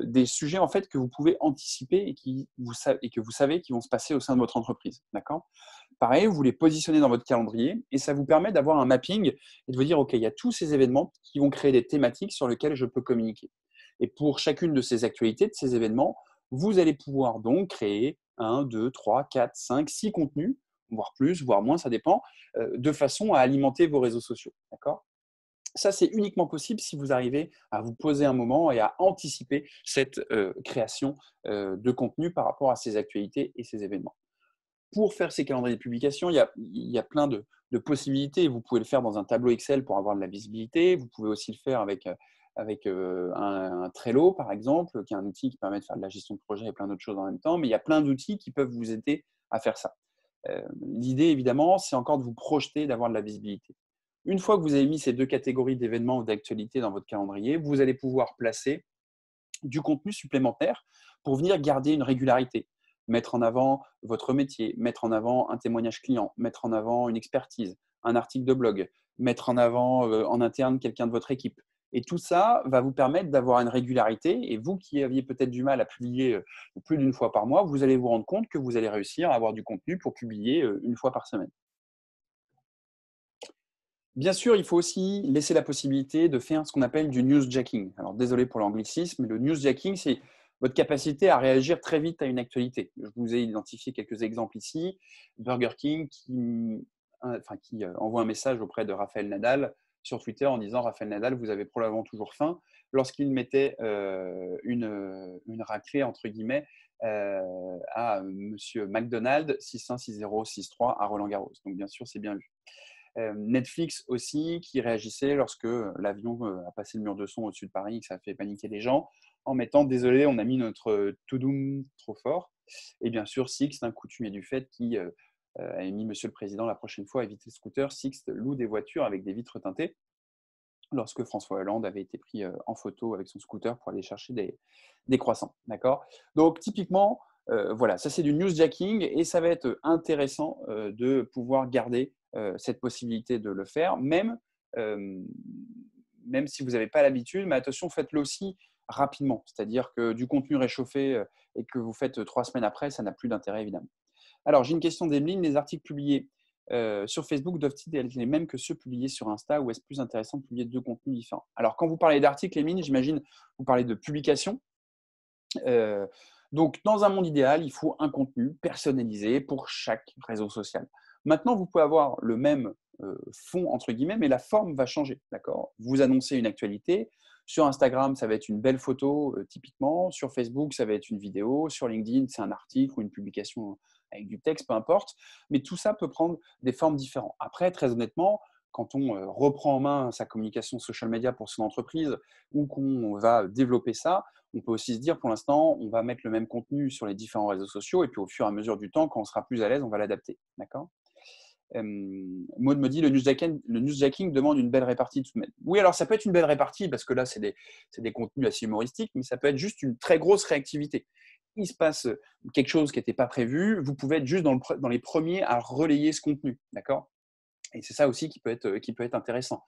des sujets en fait que vous pouvez anticiper et que vous savez qui vont se passer au sein de votre entreprise, d'accord. Pareil, vous les positionnez dans votre calendrier et ça vous permet d'avoir un mapping et de vous dire, OK, il y a tous ces événements qui vont créer des thématiques sur lesquelles je peux communiquer. Et pour chacune de ces actualités, de ces événements, vous allez pouvoir donc créer 1, 2, 3, 4, 5, 6 contenus, voire plus, voire moins, ça dépend, de façon à alimenter vos réseaux sociaux. D'accord. Ça, c'est uniquement possible si vous arrivez à vous poser un moment et à anticiper cette création de contenu par rapport à ces actualités et ces événements. Pour faire ces calendriers de publication, il y a plein de possibilités. Vous pouvez le faire dans un tableau Excel pour avoir de la visibilité. Vous pouvez aussi le faire avec un Trello, par exemple, qui est un outil qui permet de faire de la gestion de projet et plein d'autres choses en même temps. Mais il y a plein d'outils qui peuvent vous aider à faire ça. L'idée, évidemment, c'est encore de vous projeter, d'avoir de la visibilité. Une fois que vous avez mis ces deux catégories d'événements ou d'actualités dans votre calendrier, vous allez pouvoir placer du contenu supplémentaire pour venir garder une régularité. Mettre en avant votre métier, mettre en avant un témoignage client, mettre en avant une expertise, un article de blog, mettre en avant en interne quelqu'un de votre équipe. Et tout ça va vous permettre d'avoir une régularité. Et vous qui aviez peut-être du mal à publier plus d'une fois par mois, vous allez vous rendre compte que vous allez réussir à avoir du contenu pour publier une fois par semaine. Bien sûr, il faut aussi laisser la possibilité de faire ce qu'on appelle du newsjacking. Alors, désolé pour l'anglicisme, mais le newsjacking, c'est votre capacité à réagir très vite à une actualité. Je vous ai identifié quelques exemples ici. Burger King qui envoie un message auprès de Raphaël Nadal sur Twitter en disant « Raphaël Nadal, vous avez probablement toujours faim » lorsqu'il mettait une raclée, entre guillemets, à Monsieur McDonald 616063 à Roland-Garros. Donc, bien sûr, c'est bien vu. Netflix aussi, qui réagissait lorsque l'avion a passé le mur de son au-dessus de Paris et que ça a fait paniquer les gens, en mettant « Désolé, on a mis notre to-doom trop fort ». Et bien sûr, Sixt, un coutumier du fait, qui a mis Monsieur le Président la prochaine fois à éviter le scooter. Sixt loue des voitures avec des vitres teintées lorsque François Hollande avait été pris en photo avec son scooter pour aller chercher des croissants. D'accord. Donc, typiquement, Voilà, ça c'est du newsjacking et ça va être intéressant de pouvoir garder cette possibilité de le faire, euh, même si vous n'avez pas l'habitude, mais attention, faites-le aussi rapidement. C'est-à-dire que du contenu réchauffé et que vous faites 3 semaines après, ça n'a plus d'intérêt évidemment. Alors, j'ai une question d'Emeline. Les articles publiés sur Facebook doivent-ils être les mêmes que ceux publiés sur Insta ou est-ce plus intéressant de publier deux contenus différents? Alors, quand vous parlez d'articles, Emeline, j'imagine vous parlez de publication. Donc, dans un monde idéal, il faut un contenu personnalisé pour chaque réseau social. Maintenant, vous pouvez avoir le même fond, entre guillemets, mais la forme va changer. D'accord? Vous annoncez une actualité. Sur Instagram, ça va être une belle photo, typiquement. Sur Facebook, ça va être une vidéo. Sur LinkedIn, c'est un article ou une publication avec du texte, peu importe. Mais tout ça peut prendre des formes différentes. Après, très honnêtement, quand on reprend en main sa communication social media pour son entreprise ou qu'on va développer ça, on peut aussi se dire, pour l'instant, on va mettre le même contenu sur les différents réseaux sociaux et puis au fur et à mesure du temps, quand on sera plus à l'aise, on va l'adapter. D'accord? Maud me dit, le newsjacking demande une belle répartie de semaine. Oui, alors ça peut être une belle répartie parce que là, c'est des contenus assez humoristiques, mais ça peut être juste une très grosse réactivité. Il se passe quelque chose qui n'était pas prévu, vous pouvez être juste dans les premiers à relayer ce contenu. D'accord? Et c'est ça aussi qui peut être intéressant.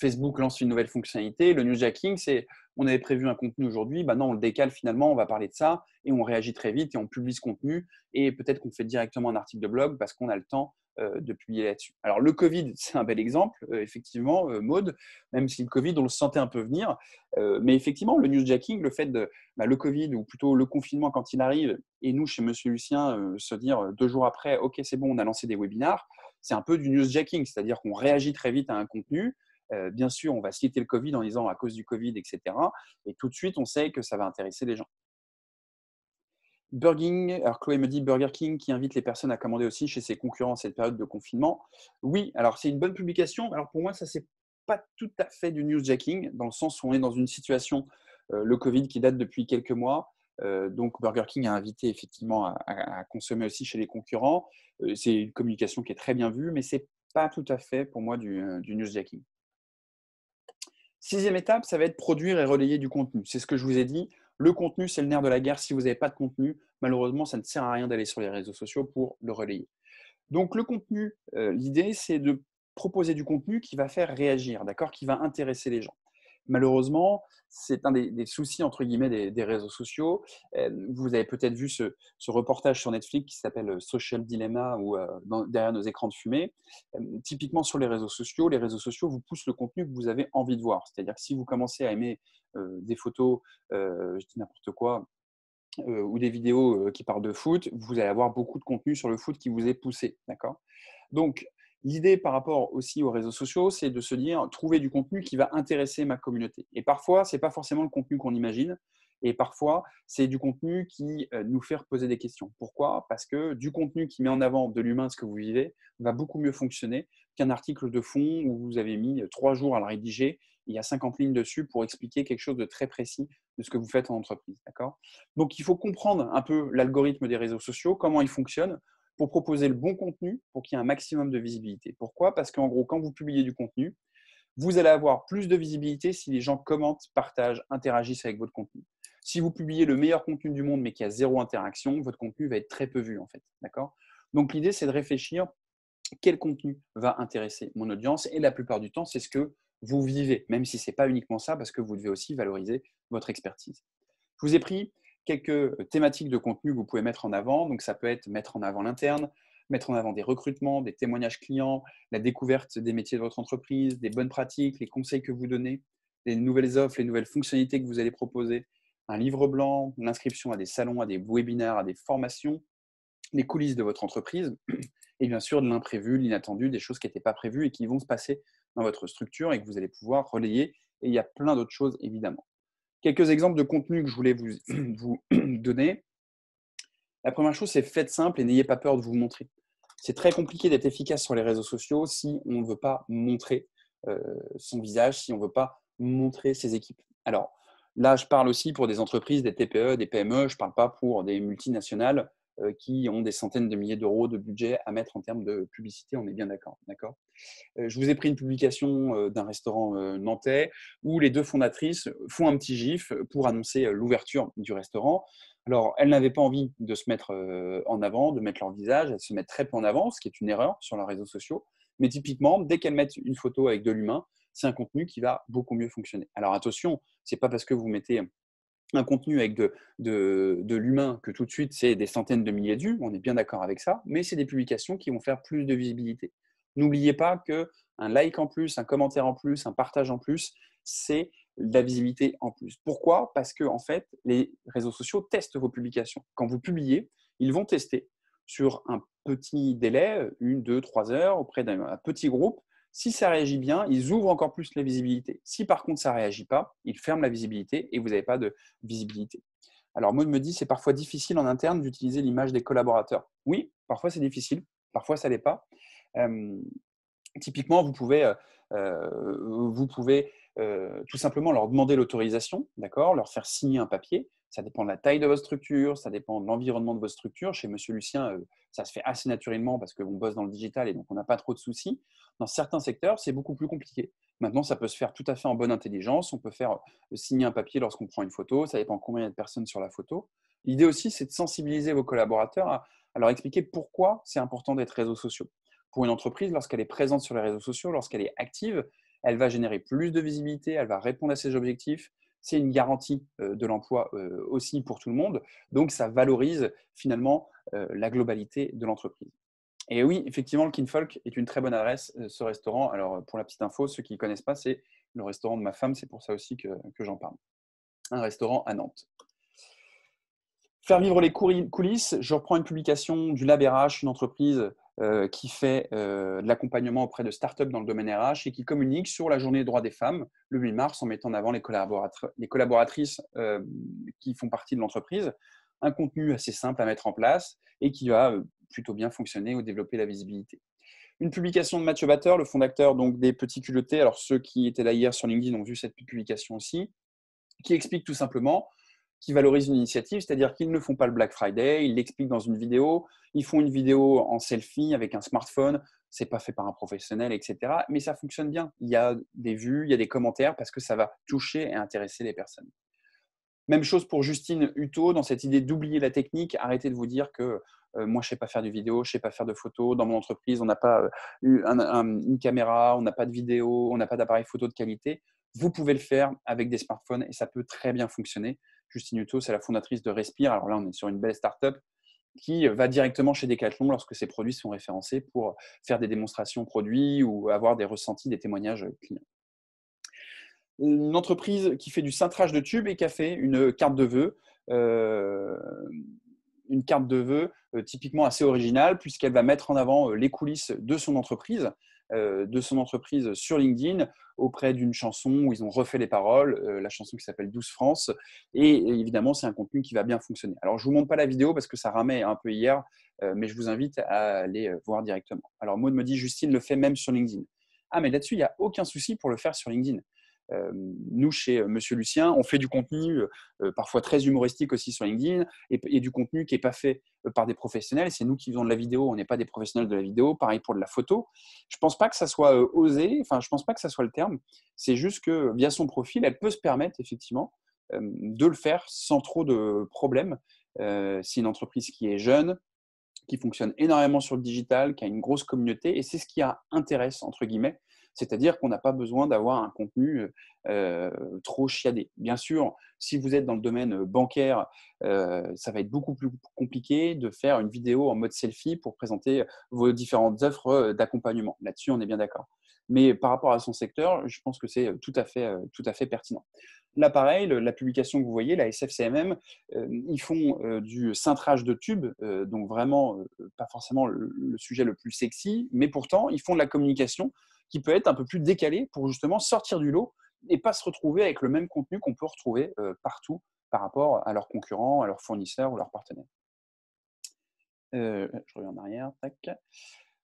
Facebook lance une nouvelle fonctionnalité. Le newsjacking, c'est on avait prévu un contenu aujourd'hui, bah non, on le décale finalement, on va parler de ça et on réagit très vite et on publie ce contenu. Et peut-être qu'on fait directement un article de blog parce qu'on a le temps de publier là-dessus. Alors, le Covid, c'est un bel exemple, effectivement, Maud, même si le Covid, on le sentait un peu venir. Mais effectivement, le newsjacking, le fait de le Covid ou plutôt le confinement quand il arrive et nous, chez Monsieur Lucien, se dire 2 jours après, OK, c'est bon, on a lancé des webinars, c'est un peu du newsjacking, c'est-à-dire qu'on réagit très vite à un contenu. Bien sûr, on va citer le Covid en disant à cause du Covid, etc. Et tout de suite, on sait que ça va intéresser les gens. Alors Chloé me dit Burger King qui invite les personnes à commander aussi chez ses concurrents en cette période de confinement. Oui, alors c'est une bonne publication. Alors pour moi, ça c'est pas tout à fait du newsjacking, dans le sens où on est dans une situation, le Covid qui date depuis quelques mois. Donc Burger King a invité effectivement à consommer aussi chez les concurrents. C'est une communication qui est très bien vue, mais c'est pas tout à fait pour moi du newsjacking. 6e étape, ça va être produire et relayer du contenu. C'est ce que je vous ai dit. Le contenu, c'est le nerf de la guerre. Si vous n'avez pas de contenu, malheureusement, ça ne sert à rien d'aller sur les réseaux sociaux pour le relayer. Donc, le contenu, l'idée, c'est de proposer du contenu qui va faire réagir, d'accord, qui va intéresser les gens. Malheureusement, c'est un des soucis, entre guillemets, des réseaux sociaux. Vous avez peut-être vu ce reportage sur Netflix qui s'appelle Social Dilemma ou derrière nos écrans de fumée. Typiquement sur les réseaux sociaux vous poussent le contenu que vous avez envie de voir. C'est-à-dire que si vous commencez à aimer des photos, je dis n'importe quoi, ou des vidéos qui parlent de foot, vous allez avoir beaucoup de contenu sur le foot qui vous est poussé. D'accord? Donc, l'idée par rapport aussi aux réseaux sociaux, c'est de se dire, trouver du contenu qui va intéresser ma communauté. Et parfois, ce n'est pas forcément le contenu qu'on imagine. Et parfois, c'est du contenu qui nous fait poser des questions. Pourquoi? Parce que du contenu qui met en avant de l'humain, ce que vous vivez, va beaucoup mieux fonctionner qu'un article de fond où vous avez mis 3 jours à le rédiger. Il y a 50 lignes dessus pour expliquer quelque chose de très précis de ce que vous faites en entreprise. D'accord? Donc, il faut comprendre un peu l'algorithme des réseaux sociaux, comment il fonctionne, pour proposer le bon contenu, pour qu'il y ait un maximum de visibilité. Pourquoi? Parce qu'en gros, quand vous publiez du contenu, vous allez avoir plus de visibilité si les gens commentent, partagent, interagissent avec votre contenu. Si vous publiez le meilleur contenu du monde, mais qu'il y a zéro interaction, votre contenu va être très peu vu, en fait. D'accord? Donc, l'idée, c'est de réfléchir quel contenu va intéresser mon audience. Et la plupart du temps, c'est ce que vous vivez, même si ce n'est pas uniquement ça, parce que vous devez aussi valoriser votre expertise. Je vous ai pris quelques thématiques de contenu que vous pouvez mettre en avant. Donc, ça peut être mettre en avant l'interne, mettre en avant des recrutements, des témoignages clients, la découverte des métiers de votre entreprise, des bonnes pratiques, les conseils que vous donnez, les nouvelles offres, les nouvelles fonctionnalités que vous allez proposer, un livre blanc, l'inscription à des salons, à des webinaires, à des formations, les coulisses de votre entreprise et bien sûr de l'imprévu, l'inattendu, des choses qui n'étaient pas prévues et qui vont se passer dans votre structure et que vous allez pouvoir relayer. Et il y a plein d'autres choses, évidemment. Quelques exemples de contenu que je voulais vous donner. La première chose, c'est faites simple et n'ayez pas peur de vous montrer. C'est très compliqué d'être efficace sur les réseaux sociaux si on ne veut pas montrer son visage, si on ne veut pas montrer ses équipes. Alors là, je parle aussi pour des entreprises, des TPE, des PME, je ne parle pas pour des multinationales. qui ont des centaines de milliers d'euros de budget à mettre en termes de publicité, on est bien d'accord. Je vous ai pris une publication d'un restaurant nantais où les deux fondatrices font un petit gif pour annoncer l'ouverture du restaurant. Alors, elles n'avaient pas envie de se mettre en avant, de mettre leur visage, elles se mettent très peu en avant, ce qui est une erreur sur leurs réseaux sociaux. Mais typiquement, dès qu'elles mettent une photo avec de l'humain, c'est un contenu qui va beaucoup mieux fonctionner. Alors attention, ce n'est pas parce que vous mettez un contenu avec de l'humain que tout de suite c'est des centaines de milliers de vues, on est bien d'accord avec ça, mais c'est des publications qui vont faire plus de visibilité. N'oubliez pas qu'un like en plus, un commentaire en plus, un partage en plus, c'est de la visibilité en plus. Pourquoi? Parce que en fait, les réseaux sociaux testent vos publications. Quand vous publiez, ils vont tester sur un petit délai, 1, 2, 3 heures, auprès d'un petit groupe. Si ça réagit bien, ils ouvrent encore plus la visibilité. Si par contre ça ne réagit pas, ils ferment la visibilité et vous n'avez pas de visibilité. Alors Maud me dit c'est parfois difficile en interne d'utiliser l'image des collaborateurs. Oui, parfois c'est difficile, parfois ça ne l'est pas. Typiquement, vous pouvez tout simplement leur demander l'autorisation, d'accord, leur faire signer un papier. Ça dépend de la taille de votre structure, ça dépend de l'environnement de votre structure. Chez Monsieur Lucien, ça se fait assez naturellement parce qu'on bosse dans le digital et donc on n'a pas trop de soucis. Dans certains secteurs, c'est beaucoup plus compliqué. Maintenant, ça peut se faire tout à fait en bonne intelligence. On peut faire signer un papier lorsqu'on prend une photo. Ça dépend combien il y a de personnes sur la photo. L'idée aussi, c'est de sensibiliser vos collaborateurs à leur expliquer pourquoi c'est important d'être réseaux sociaux. Pour une entreprise, lorsqu'elle est présente sur les réseaux sociaux, lorsqu'elle est active, elle va générer plus de visibilité, elle va répondre à ses objectifs. C'est une garantie de l'emploi aussi pour tout le monde. Donc, ça valorise finalement la globalité de l'entreprise. Et oui, effectivement, le Kinfolk est une très bonne adresse, ce restaurant. Alors, pour la petite info, ceux qui ne connaissent pas, c'est le restaurant de ma femme. C'est pour ça aussi que j'en parle. Un restaurant à Nantes. Faire vivre les coulisses, je reprends une publication du Lab RH, une entreprise qui fait de l'accompagnement auprès de startups dans le domaine RH et qui communique sur la journée des droits des femmes le 8 mars en mettant en avant les collaboratrices qui font partie de l'entreprise. Un contenu assez simple à mettre en place et qui va plutôt bien fonctionner ou développer la visibilité. Une publication de Mathieu Batter, le fondateur donc, des Petits Culottés. Alors ceux qui étaient là hier sur LinkedIn ont vu cette publication aussi, qui explique tout simplement qui valorisent une initiative, c'est-à-dire qu'ils ne font pas le Black Friday, ils l'expliquent dans une vidéo, ils font une vidéo en selfie avec un smartphone, c'est pas fait par un professionnel, etc. Mais ça fonctionne bien. Il y a des vues, il y a des commentaires parce que ça va toucher et intéresser les personnes. Même chose pour Justine Hutto, dans cette idée d'oublier la technique, arrêtez de vous dire que moi, je ne sais pas faire de vidéo, je ne sais pas faire de photos. Dans mon entreprise, on n'a pas une caméra, on n'a pas de vidéo, on n'a pas d'appareil photo de qualité. Vous pouvez le faire avec des smartphones et ça peut très bien fonctionner. Justine Hutto, c'est la fondatrice de Respire. Alors là, on est sur une belle start-up qui va directement chez Decathlon lorsque ses produits sont référencés pour faire des démonstrations produits ou avoir des ressentis, des témoignages clients. Une entreprise qui fait du cintrage de tubes et qui a fait une carte de vœux typiquement assez originale puisqu'elle va mettre en avant les coulisses de son entreprise sur LinkedIn auprès d'une chanson où ils ont refait les paroles, la chanson qui s'appelle 12 France. Et évidemment, c'est un contenu qui va bien fonctionner. Alors, je ne vous montre pas la vidéo parce que ça ramait un peu hier, mais je vous invite à aller voir directement. Alors, Maud me dit, Justine le fait même sur LinkedIn. Ah, mais là-dessus, il n'y a aucun souci pour le faire sur LinkedIn. Nous, chez Monsieur Lucien, on fait du contenu parfois très humoristique aussi sur LinkedIn et du contenu qui n'est pas fait par des professionnels. C'est nous qui faisons de la vidéo, on n'est pas des professionnels de la vidéo. Pareil pour de la photo. Je ne pense pas que ça soit osé, enfin, je ne pense pas que ça soit le terme. C'est juste que via son profil, elle peut se permettre effectivement de le faire sans trop de problèmes. C'est une entreprise qui est jeune, qui fonctionne énormément sur le digital, qui a une grosse communauté, et c'est ce qui intéresse, entre guillemets, c'est-à-dire qu'on n'a pas besoin d'avoir un contenu trop chiadé. Bien sûr, si vous êtes dans le domaine bancaire, ça va être beaucoup plus compliqué de faire une vidéo en mode selfie pour présenter vos différentes offres d'accompagnement. Là-dessus, on est bien d'accord. Mais par rapport à son secteur, je pense que c'est tout à fait pertinent. Là, pareil, la publication que vous voyez, la SFCMM, ils font du cintrage de tubes, donc vraiment pas forcément le sujet le plus sexy, mais pourtant, ils font de la communication qui peut être un peu plus décalée pour justement sortir du lot et pas se retrouver avec le même contenu qu'on peut retrouver partout par rapport à leurs concurrents, à leurs fournisseurs ou leurs partenaires. Je reviens en arrière, tac.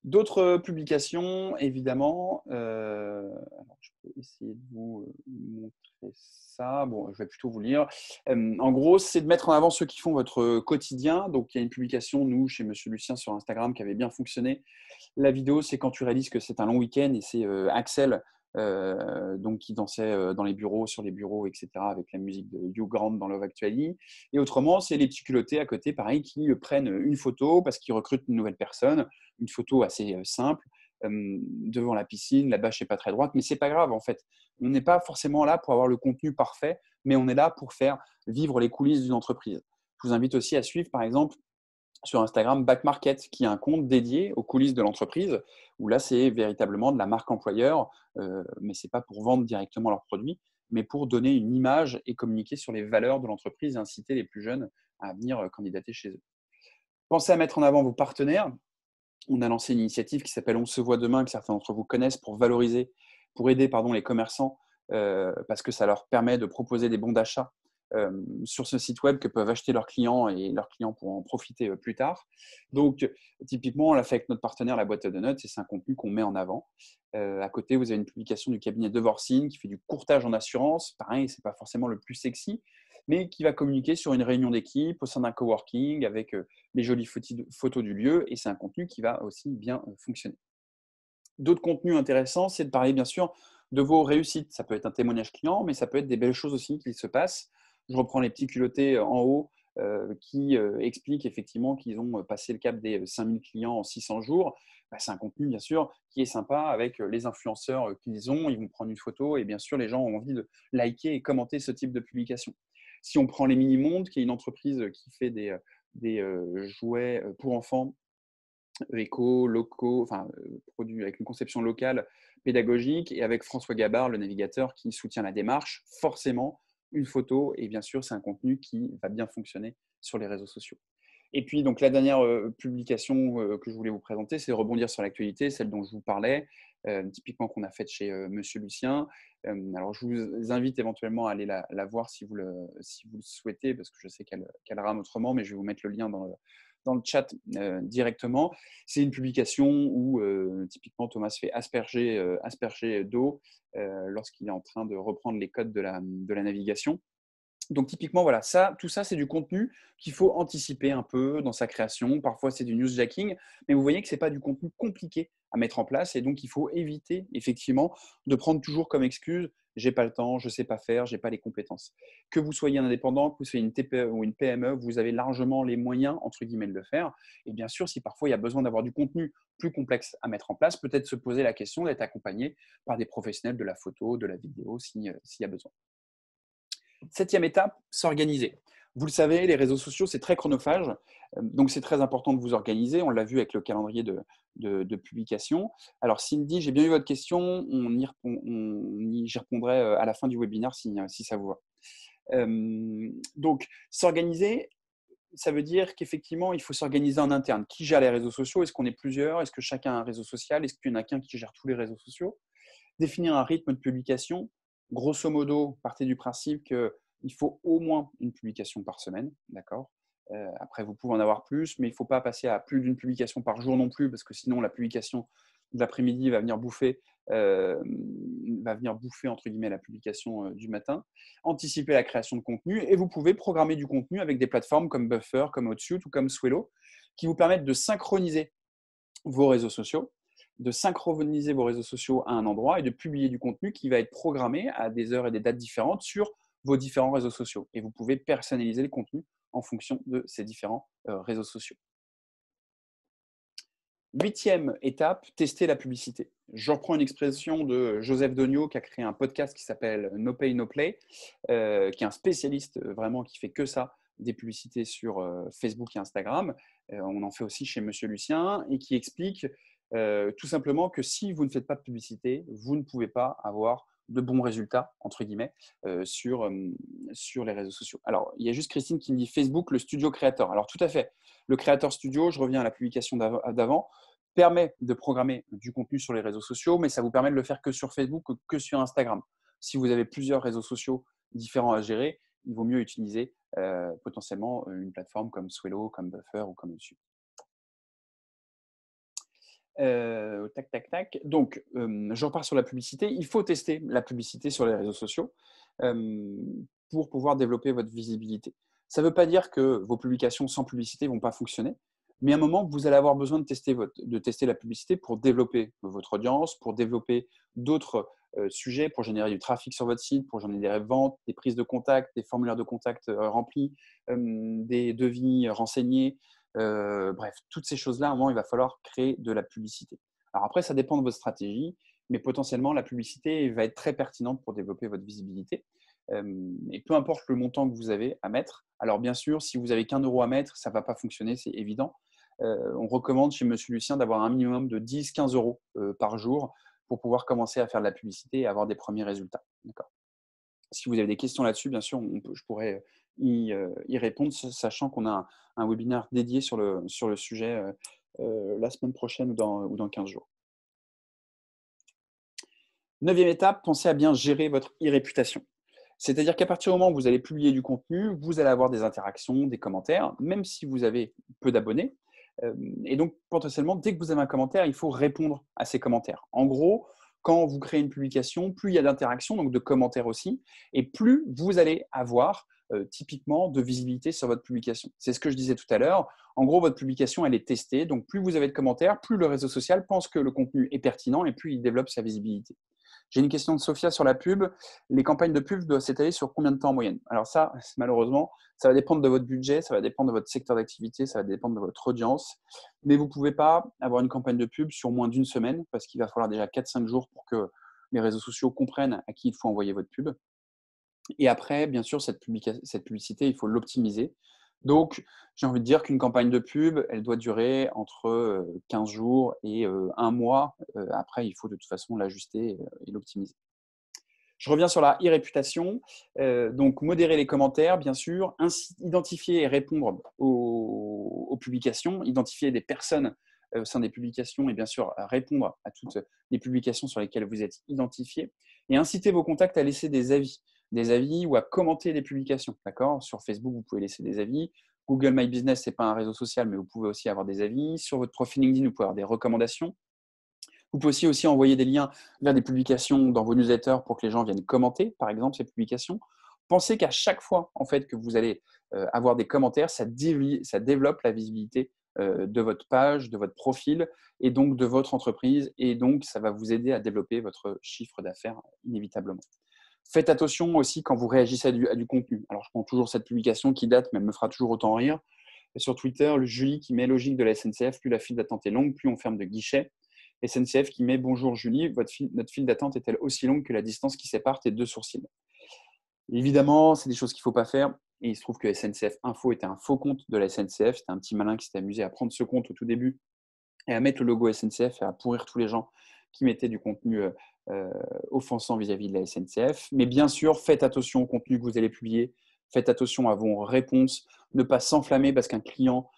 D'autres publications, évidemment. Alors, je peux essayer de vous montrer ça. Bon, je vais plutôt vous lire. En gros, c'est de mettre en avant ceux qui font votre quotidien. Donc, il y a une publication, nous, chez Monsieur Lucien sur Instagram, qui avait bien fonctionné. La vidéo, c'est quand tu réalises que c'est un long week-end et c'est Axel donc qui dansait dans les bureaux, sur les bureaux, etc., avec la musique de Hugh Grant dans Love Actually. Et autrement, c'est les petits culottés à côté, pareil, qui prennent une photo parce qu'ils recrutent une nouvelle personne, une photo assez simple, devant la piscine, la bâche n'est pas très droite, mais c'est pas grave en fait. On n'est pas forcément là pour avoir le contenu parfait, mais on est là pour faire vivre les coulisses d'une entreprise. Je vous invite aussi à suivre, par exemple, sur Instagram Back Market, qui est un compte dédié aux coulisses de l'entreprise, où là, c'est véritablement de la marque employeur, mais ce n'est pas pour vendre directement leurs produits, mais pour donner une image et communiquer sur les valeurs de l'entreprise et inciter les plus jeunes à venir candidater chez eux. Pensez à mettre en avant vos partenaires. On a lancé une initiative qui s'appelle On se voit demain, que certains d'entre vous connaissent, pour valoriser, pour aider les commerçants, parce que ça leur permet de proposer des bons d'achat sur ce site web que peuvent acheter leurs clients et leurs clients pourront en profiter plus tard. Donc, typiquement, on l'a fait avec notre partenaire, la boîte de notes, et c'est un contenu qu'on met en avant. À côté, vous avez une publication du cabinet Devorsin qui fait du courtage en assurance. Pareil, ce n'est pas forcément le plus sexy, mais qui va communiquer sur une réunion d'équipe au sein d'un coworking avec les jolies photos du lieu, et c'est un contenu qui va aussi bien fonctionner. D'autres contenus intéressants, c'est de parler bien sûr de vos réussites. Ça peut être un témoignage client, mais ça peut être des belles choses aussi qui se passent. Je reprends les petits culottés en haut qui expliquent effectivement qu'ils ont passé le cap des 5000 clients en 600 jours. Bah, c'est un contenu bien sûr qui est sympa avec les influenceurs qu'ils ont. Ils vont prendre une photo et bien sûr les gens ont envie de liker et commenter ce type de publication. Si on prend les Mini-Mondes, qui est une entreprise qui fait des jouets pour enfants éco, locaux, enfin, produits avec une conception locale, pédagogique, et avec François Gabard, le navigateur, qui soutient la démarche, forcément, une photo, et bien sûr, c'est un contenu qui va bien fonctionner sur les réseaux sociaux. Et puis, donc, la dernière publication que je voulais vous présenter, c'est rebondir sur l'actualité, celle dont je vous parlais, typiquement qu'on a faite chez Monsieur Lucien. Alors, je vous invite éventuellement à aller la voir si vous le souhaitez, parce que je sais qu'elle rame autrement, mais je vais vous mettre le lien dans le chat directement. C'est une publication où typiquement Thomas se fait asperger d'eau lorsqu'il est en train de reprendre les codes de la navigation. Donc typiquement, voilà, tout ça, c'est du contenu qu'il faut anticiper un peu dans sa création. Parfois, c'est du newsjacking, mais vous voyez que ce n'est pas du contenu compliqué à mettre en place. Et donc, il faut éviter effectivement de prendre toujours comme excuse j'ai pas le temps, je sais pas faire, j'ai pas les compétences. Que vous soyez un indépendant, que vous soyez une TPE ou une PME, vous avez largement les moyens, entre guillemets, de le faire. Et bien sûr, si parfois il y a besoin d'avoir du contenu plus complexe à mettre en place, peut-être se poser la question d'être accompagné par des professionnels de la photo, de la vidéo, s'il y a besoin. Septième étape, s'organiser. Vous le savez, les réseaux sociaux, c'est très chronophage, donc c'est très important de vous organiser. On l'a vu avec le calendrier de publication. Alors, Cindy, j'ai bien eu votre question. J'y répondrai à la fin du webinaire si ça vous va. Donc, s'organiser, ça veut dire qu'effectivement, il faut s'organiser en interne. Qui gère les réseaux sociaux? Est-ce qu'on est plusieurs? Est-ce que chacun a un réseau social? Est-ce qu'il n'y en a qu'un qui gère tous les réseaux sociaux? Définir un rythme de publication. Grosso modo, partez du principe qu'il faut au moins une publication par semaine, d'accord. Après, vous pouvez en avoir plus, mais il ne faut pas passer à plus d'une publication par jour non plus, parce que sinon, la publication de l'après-midi va venir bouffer entre guillemets la publication du matin. Anticiper la création de contenu, et vous pouvez programmer du contenu avec des plateformes comme Buffer, comme Outsuite ou comme Swello, qui vous permettent de synchroniser vos réseaux sociaux, de synchroniser vos réseaux sociaux à un endroit et de publier du contenu qui va être programmé à des heures et des dates différentes sur vos différents réseaux sociaux. Et vous pouvez personnaliser le contenu en fonction de ces différents réseaux sociaux. Huitième étape, tester la publicité. Je reprends une expression de Joseph Dogno qui a créé un podcast qui s'appelle No Pay, No Play, qui est un spécialiste vraiment qui fait que ça, des publicités sur Facebook et Instagram. On en fait aussi chez Monsieur Lucien et qui explique tout simplement que si vous ne faites pas de publicité, vous ne pouvez pas avoir de bons résultats, entre guillemets, sur les réseaux sociaux. Alors, il y a juste Christine qui me dit Facebook, le studio créateur. Alors, tout à fait. Le créateur studio, je reviens à la publication d'avant, permet de programmer du contenu sur les réseaux sociaux, mais ça vous permet de le faire que sur Facebook ou que sur Instagram. Si vous avez plusieurs réseaux sociaux différents à gérer, il vaut mieux utiliser potentiellement une plateforme comme Swello, comme Buffer ou comme Outsuite. Tac, tac, tac. Donc, je repars sur la publicité. Il faut tester la publicité sur les réseaux sociaux pour pouvoir développer votre visibilité. Ça ne veut pas dire que vos publications sans publicité ne vont pas fonctionner, mais à un moment, vous allez avoir besoin de tester la publicité pour développer votre audience, pour développer d'autres sujets, pour générer du trafic sur votre site, pour générer des ventes, des prises de contact, des formulaires de contact remplis, des devis renseignés. Bref, toutes ces choses-là, à un moment, il va falloir créer de la publicité. Alors après, ça dépend de votre stratégie, mais potentiellement, la publicité va être très pertinente pour développer votre visibilité. Et peu importe le montant que vous avez à mettre. Alors bien sûr, si vous avez qu'1 € à mettre, ça ne va pas fonctionner, c'est évident. On recommande chez Monsieur Lucien d'avoir un minimum de 10-15 € par jour pour pouvoir commencer à faire de la publicité et avoir des premiers résultats. D'accord. Si vous avez des questions là-dessus, bien sûr, je pourrais y répondre, sachant qu'on a un webinaire dédié sur le sujet la semaine prochaine ou dans 15 jours. 9e étape, pensez à bien gérer votre e-réputation. C'est-à-dire qu'à partir du moment où vous allez publier du contenu, vous allez avoir des interactions, des commentaires, même si vous avez peu d'abonnés. Et donc, potentiellement, dès que vous avez un commentaire, il faut répondre à ces commentaires. En gros, quand vous créez une publication, plus il y a d'interactions, donc de commentaires aussi, et plus vous allez avoir typiquement de visibilité sur votre publication. C'est ce que je disais tout à l'heure. En gros, votre publication, elle est testée. Donc, plus vous avez de commentaires, plus le réseau social pense que le contenu est pertinent et plus il développe sa visibilité. J'ai une question de Sophia sur la pub. Les campagnes de pub doivent s'étaler sur combien de temps en moyenne? Alors ça, malheureusement, ça va dépendre de votre budget, ça va dépendre de votre secteur d'activité, ça va dépendre de votre audience. Mais vous ne pouvez pas avoir une campagne de pub sur moins d'une semaine parce qu'il va falloir déjà 4-5 jours pour que les réseaux sociaux comprennent à qui il faut envoyer votre pub. Et après, bien sûr, cette publicité, il faut l'optimiser. Donc, j'ai envie de dire qu'une campagne de pub, elle doit durer entre 15 jours et 1 mois. Après, il faut de toute façon l'ajuster et l'optimiser. Je reviens sur la e-réputation. Donc, modérer les commentaires, bien sûr. Identifier et répondre aux publications. Identifier des personnes au sein des publications et bien sûr répondre à toutes les publications sur lesquelles vous êtes identifié. Et inciter vos contacts à laisser des avis ou à commenter des publications. D'accord. Sur Facebook, vous pouvez laisser des avis. Google My Business, ce n'est pas un réseau social, mais vous pouvez aussi avoir des avis. Sur votre profil LinkedIn, vous pouvez avoir des recommandations. Vous pouvez aussi envoyer des liens vers des publications dans vos newsletters pour que les gens viennent commenter, par exemple, ces publications. Pensez qu'à chaque fois en fait, que vous allez avoir des commentaires, ça développe la visibilité de votre page, de votre profil et donc de votre entreprise. Et donc, ça va vous aider à développer votre chiffre d'affaires inévitablement. Faites attention aussi quand vous réagissez à du contenu. Alors, je prends toujours cette publication qui date, mais elle me fera toujours autant rire. Sur Twitter, le Julie qui met logique de la SNCF, plus la file d'attente est longue, plus on ferme de guichets. SNCF qui met bonjour Julie, notre file d'attente est-elle aussi longue que la distance qui sépare tes 2 sourcils? Évidemment, c'est des choses qu'il ne faut pas faire. Et il se trouve que SNCF Info était un faux compte de la SNCF. C'était un petit malin qui s'était amusé à prendre ce compte au tout début et à mettre le logo SNCF et à pourrir tous les gens qui mettaient du contenu offensant vis-à-vis de la SNCF. Mais bien sûr, faites attention au contenu que vous allez publier. Faites attention à vos réponses. Ne pas s'enflammer parce qu'un client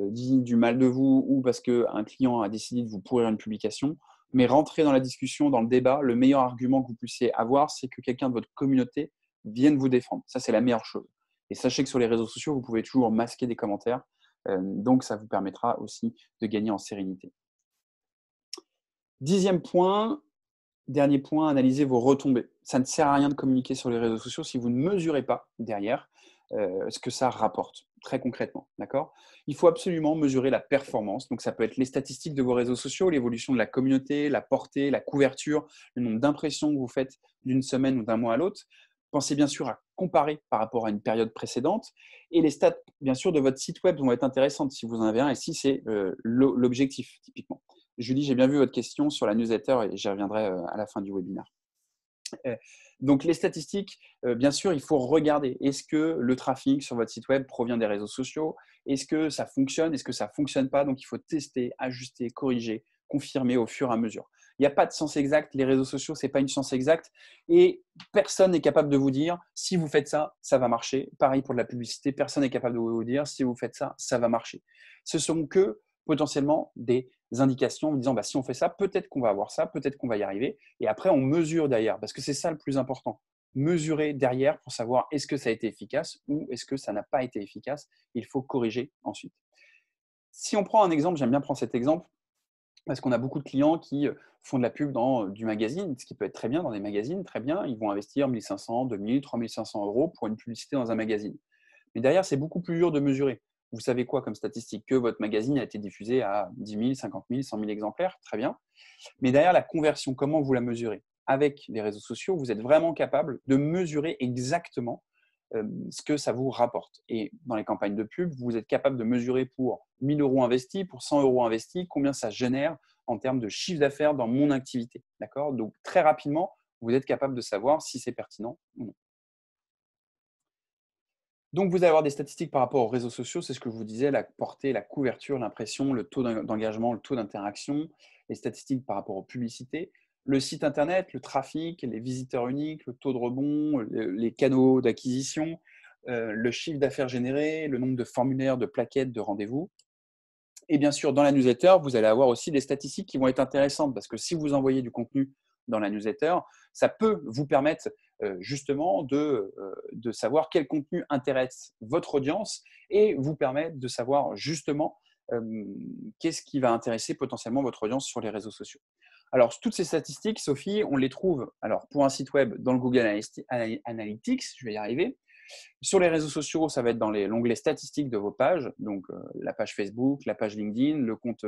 dit du mal de vous ou parce qu'un client a décidé de vous pourrir une publication. Mais rentrez dans la discussion, dans le débat. Le meilleur argument que vous puissiez avoir, c'est que quelqu'un de votre communauté vienne vous défendre. Ça, c'est la meilleure chose. Et sachez que sur les réseaux sociaux, vous pouvez toujours masquer des commentaires. Donc, ça vous permettra aussi de gagner en sérénité. 10e point, dernier point, analysez vos retombées. Ça ne sert à rien de communiquer sur les réseaux sociaux si vous ne mesurez pas derrière ce que ça rapporte, très concrètement. D'accord. Il faut absolument mesurer la performance. Donc, ça peut être les statistiques de vos réseaux sociaux, l'évolution de la communauté, la portée, la couverture, le nombre d'impressions que vous faites d'une semaine ou d'un mois à l'autre. Pensez bien sûr à comparer par rapport à une période précédente. Et les stats, bien sûr, de votre site web vont être intéressantes si vous en avez un et si c'est l'objectif, typiquement. Julie, j'ai bien vu votre question sur la newsletter et j'y reviendrai à la fin du webinaire. Donc, les statistiques, bien sûr, il faut regarder. Est-ce que le trafic sur votre site web provient des réseaux sociaux? Est-ce que ça fonctionne? Est-ce que ça ne fonctionne pas? Donc, il faut tester, ajuster, corriger, confirmer au fur et à mesure. Il n'y a pas de science exacte. Les réseaux sociaux, ce n'est pas une science exacte. Et personne n'est capable de vous dire, si vous faites ça, ça va marcher. Pareil pour de la publicité, personne n'est capable de vous dire, si vous faites ça, ça va marcher. Ce sont que potentiellement des indications en disant si on fait ça, peut-être qu'on va avoir ça, peut-être qu'on va y arriver. Et après, on mesure derrière parce que c'est ça le plus important. Mesurer derrière pour savoir est-ce que ça a été efficace ou est-ce que ça n'a pas été efficace. Il faut corriger ensuite. Si on prend un exemple, j'aime bien prendre cet exemple. Parce qu'on a beaucoup de clients qui font de la pub dans du magazine, ce qui peut être très bien dans des magazines, très bien. Ils vont investir 1 500, 2 000, 3 500 € pour une publicité dans un magazine. Mais derrière, c'est beaucoup plus dur de mesurer. Vous savez quoi comme statistique? Que votre magazine a été diffusé à 10 000, 50 000, 100 000 exemplaires, très bien. Mais derrière, la conversion, comment vous la mesurez? Avec les réseaux sociaux, vous êtes vraiment capable de mesurer exactement ce que ça vous rapporte. Et dans les campagnes de pub, vous êtes capable de mesurer pour 1 000 € investis, pour 100 € investis, combien ça génère en termes de chiffre d'affaires dans mon activité. D'accord? Donc, très rapidement, vous êtes capable de savoir si c'est pertinent ou non. Donc, vous allez avoir des statistiques par rapport aux réseaux sociaux, c'est ce que je vous disais, la portée, la couverture, l'impression, le taux d'engagement, le taux d'interaction, les statistiques par rapport aux publicités, le site internet, le trafic, les visiteurs uniques, le taux de rebond, les canaux d'acquisition, le chiffre d'affaires généré, le nombre de formulaires, de plaquettes, de rendez-vous. Et bien sûr, dans la newsletter, vous allez avoir aussi des statistiques qui vont être intéressantes parce que si vous envoyez du contenu dans la newsletter, ça peut vous permettre justement de savoir quel contenu intéresse votre audience et vous permettre de savoir justement qu'est-ce qui va intéresser potentiellement votre audience sur les réseaux sociaux. Alors, toutes ces statistiques, Sophie, on les trouve alors, pour un site web dans le Google Analytics, je vais y arriver. Sur les réseaux sociaux, ça va être dans l'onglet statistiques de vos pages, donc la page Facebook, la page LinkedIn, le compte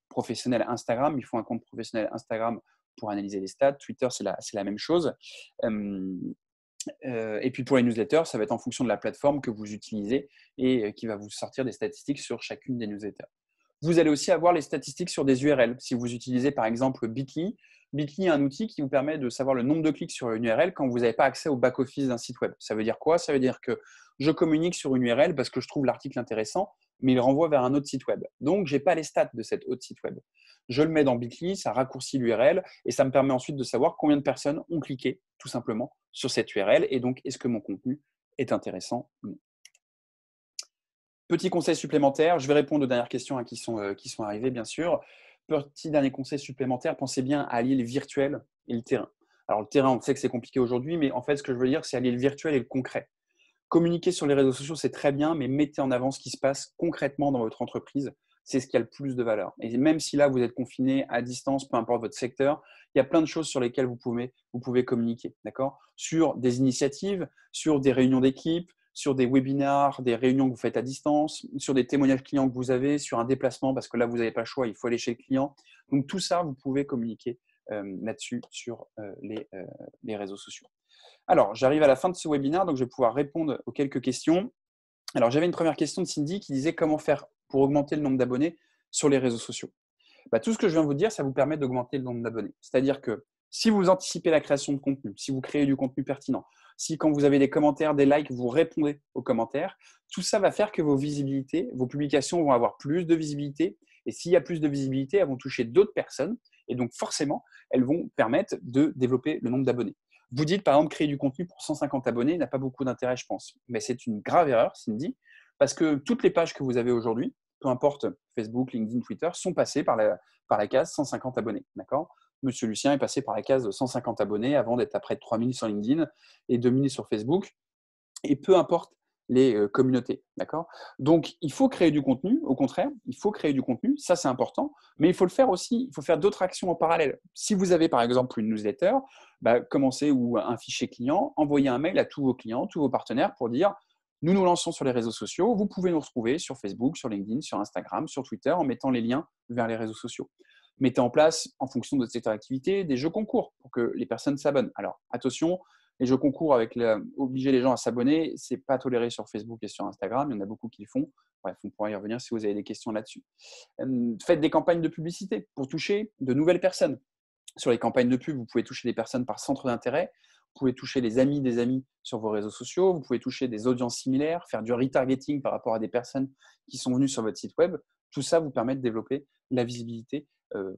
professionnel Instagram. Il faut un compte professionnel Instagram pour analyser les stats. Twitter, c'est la même chose. Et puis pour les newsletters, ça va être en fonction de la plateforme que vous utilisez et qui va vous sortir des statistiques sur chacune des newsletters. Vous allez aussi avoir les statistiques sur des URL. Si vous utilisez par exemple Bitly, Bitly est un outil qui vous permet de savoir le nombre de clics sur une URL quand vous n'avez pas accès au back-office d'un site web. Ça veut dire quoi? Ça veut dire que je communique sur une URL parce que je trouve l'article intéressant, mais il renvoie vers un autre site web. Donc, je n'ai pas les stats de cet autre site web. Je le mets dans Bitly, ça raccourcit l'URL et ça me permet ensuite de savoir combien de personnes ont cliqué tout simplement sur cette URL et donc est-ce que mon contenu est intéressant ou non. Petit conseil supplémentaire, je vais répondre aux dernières questions qui sont arrivées, bien sûr. Petit dernier conseil supplémentaire, pensez bien à allier le virtuel et le terrain. Alors, le terrain, on sait que c'est compliqué aujourd'hui, mais en fait, ce que je veux dire, c'est allier le virtuel et le concret. Communiquer sur les réseaux sociaux, c'est très bien, mais mettez en avant ce qui se passe concrètement dans votre entreprise. C'est ce qui a le plus de valeur. Et même si là, vous êtes confiné à distance, peu importe votre secteur, il y a plein de choses sur lesquelles vous pouvez communiquer, d'accord? Sur des initiatives, sur des réunions d'équipe, sur des webinars, des réunions que vous faites à distance, sur des témoignages clients que vous avez, sur un déplacement, parce que là, vous n'avez pas le choix, il faut aller chez le client. Donc, tout ça, vous pouvez communiquer là-dessus sur les réseaux sociaux. Alors, j'arrive à la fin de ce webinaire, donc je vais pouvoir répondre aux quelques questions. Alors, j'avais une première question de Cindy qui disait comment faire pour augmenter le nombre d'abonnés sur les réseaux sociaux. Tout ce que je viens de vous dire, ça vous permet d'augmenter le nombre d'abonnés. C'est-à-dire que si vous anticipez la création de contenu, si vous créez du contenu pertinent, si quand vous avez des commentaires, des likes, vous répondez aux commentaires, tout ça va faire que vos visibilités, vos publications vont avoir plus de visibilité. Et s'il y a plus de visibilité, elles vont toucher d'autres personnes. Et donc, forcément, elles vont permettre de développer le nombre d'abonnés. Vous dites, par exemple, créer du contenu pour 150 abonnés n'a pas beaucoup d'intérêt, je pense. Mais c'est une grave erreur, Cindy, parce que toutes les pages que vous avez aujourd'hui, peu importe Facebook, LinkedIn, Twitter, sont passées par la case 150 abonnés. D'accord? Monsieur Lucien est passé par la case 150 abonnés avant d'être à près de 3000 sur LinkedIn et 2000 sur Facebook. Et peu importe les communautés. D'accord? Donc, il faut créer du contenu. Au contraire, il faut créer du contenu. Ça, c'est important. Mais il faut le faire aussi. Il faut faire d'autres actions en parallèle. Si vous avez, par exemple, une newsletter, commencez ou un fichier client, envoyez un mail à tous vos clients, tous vos partenaires pour dire nous nous lançons sur les réseaux sociaux. Vous pouvez nous retrouver sur Facebook, sur LinkedIn, sur Instagram, sur Twitter en mettant les liens vers les réseaux sociaux. Mettez en place, en fonction de votre secteur d'activité, des jeux concours pour que les personnes s'abonnent. Alors, attention, les jeux concours avec obliger les gens à s'abonner, ce n'est pas toléré sur Facebook et sur Instagram. Il y en a beaucoup qui le font. Bref, on pourra y revenir si vous avez des questions là-dessus. Faites des campagnes de publicité pour toucher de nouvelles personnes. Sur les campagnes de pub, vous pouvez toucher des personnes par centre d'intérêt. Vous pouvez toucher les amis des amis sur vos réseaux sociaux. Vous pouvez toucher des audiences similaires, faire du retargeting par rapport à des personnes qui sont venues sur votre site web. Tout ça vous permet de développer la visibilité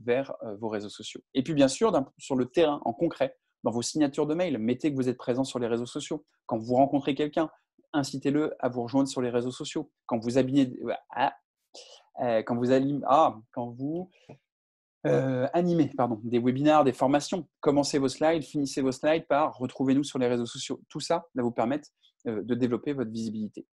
vers vos réseaux sociaux. Et puis, bien sûr, sur le terrain, en concret, dans vos signatures de mail, mettez que vous êtes présent sur les réseaux sociaux. Quand vous rencontrez quelqu'un, incitez-le à vous rejoindre sur les réseaux sociaux. Quand vous animez des webinaires, des formations, commencez vos slides, finissez vos slides par retrouvez-nous sur les réseaux sociaux. Tout ça va vous permettre de développer votre visibilité.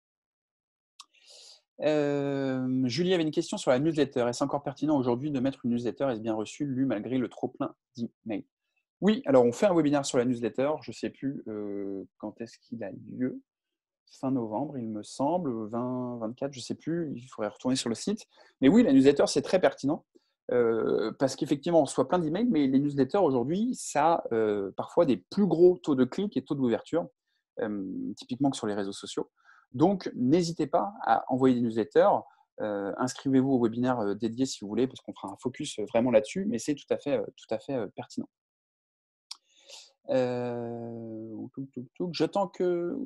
Julie avait une question sur la newsletter. Est-ce encore pertinent aujourd'hui de mettre une newsletter? Est-ce bien reçu, lu malgré le trop-plein d'emails? Oui, alors on fait un webinaire sur la newsletter. Je ne sais plus quand est-ce qu'il a lieu. Fin novembre, il me semble, 20, 24, je ne sais plus. Il faudrait retourner sur le site. Mais oui, la newsletter, c'est très pertinent. Parce qu'effectivement, on reçoit plein d'emails, mais les newsletters aujourd'hui, ça a parfois des plus gros taux de clics et taux d'ouverture, typiquement que sur les réseaux sociaux. Donc, n'hésitez pas à envoyer des newsletters. Inscrivez-vous au webinaire dédié si vous voulez, parce qu'on fera un focus vraiment là-dessus, mais c'est tout à fait pertinent. J'entends que.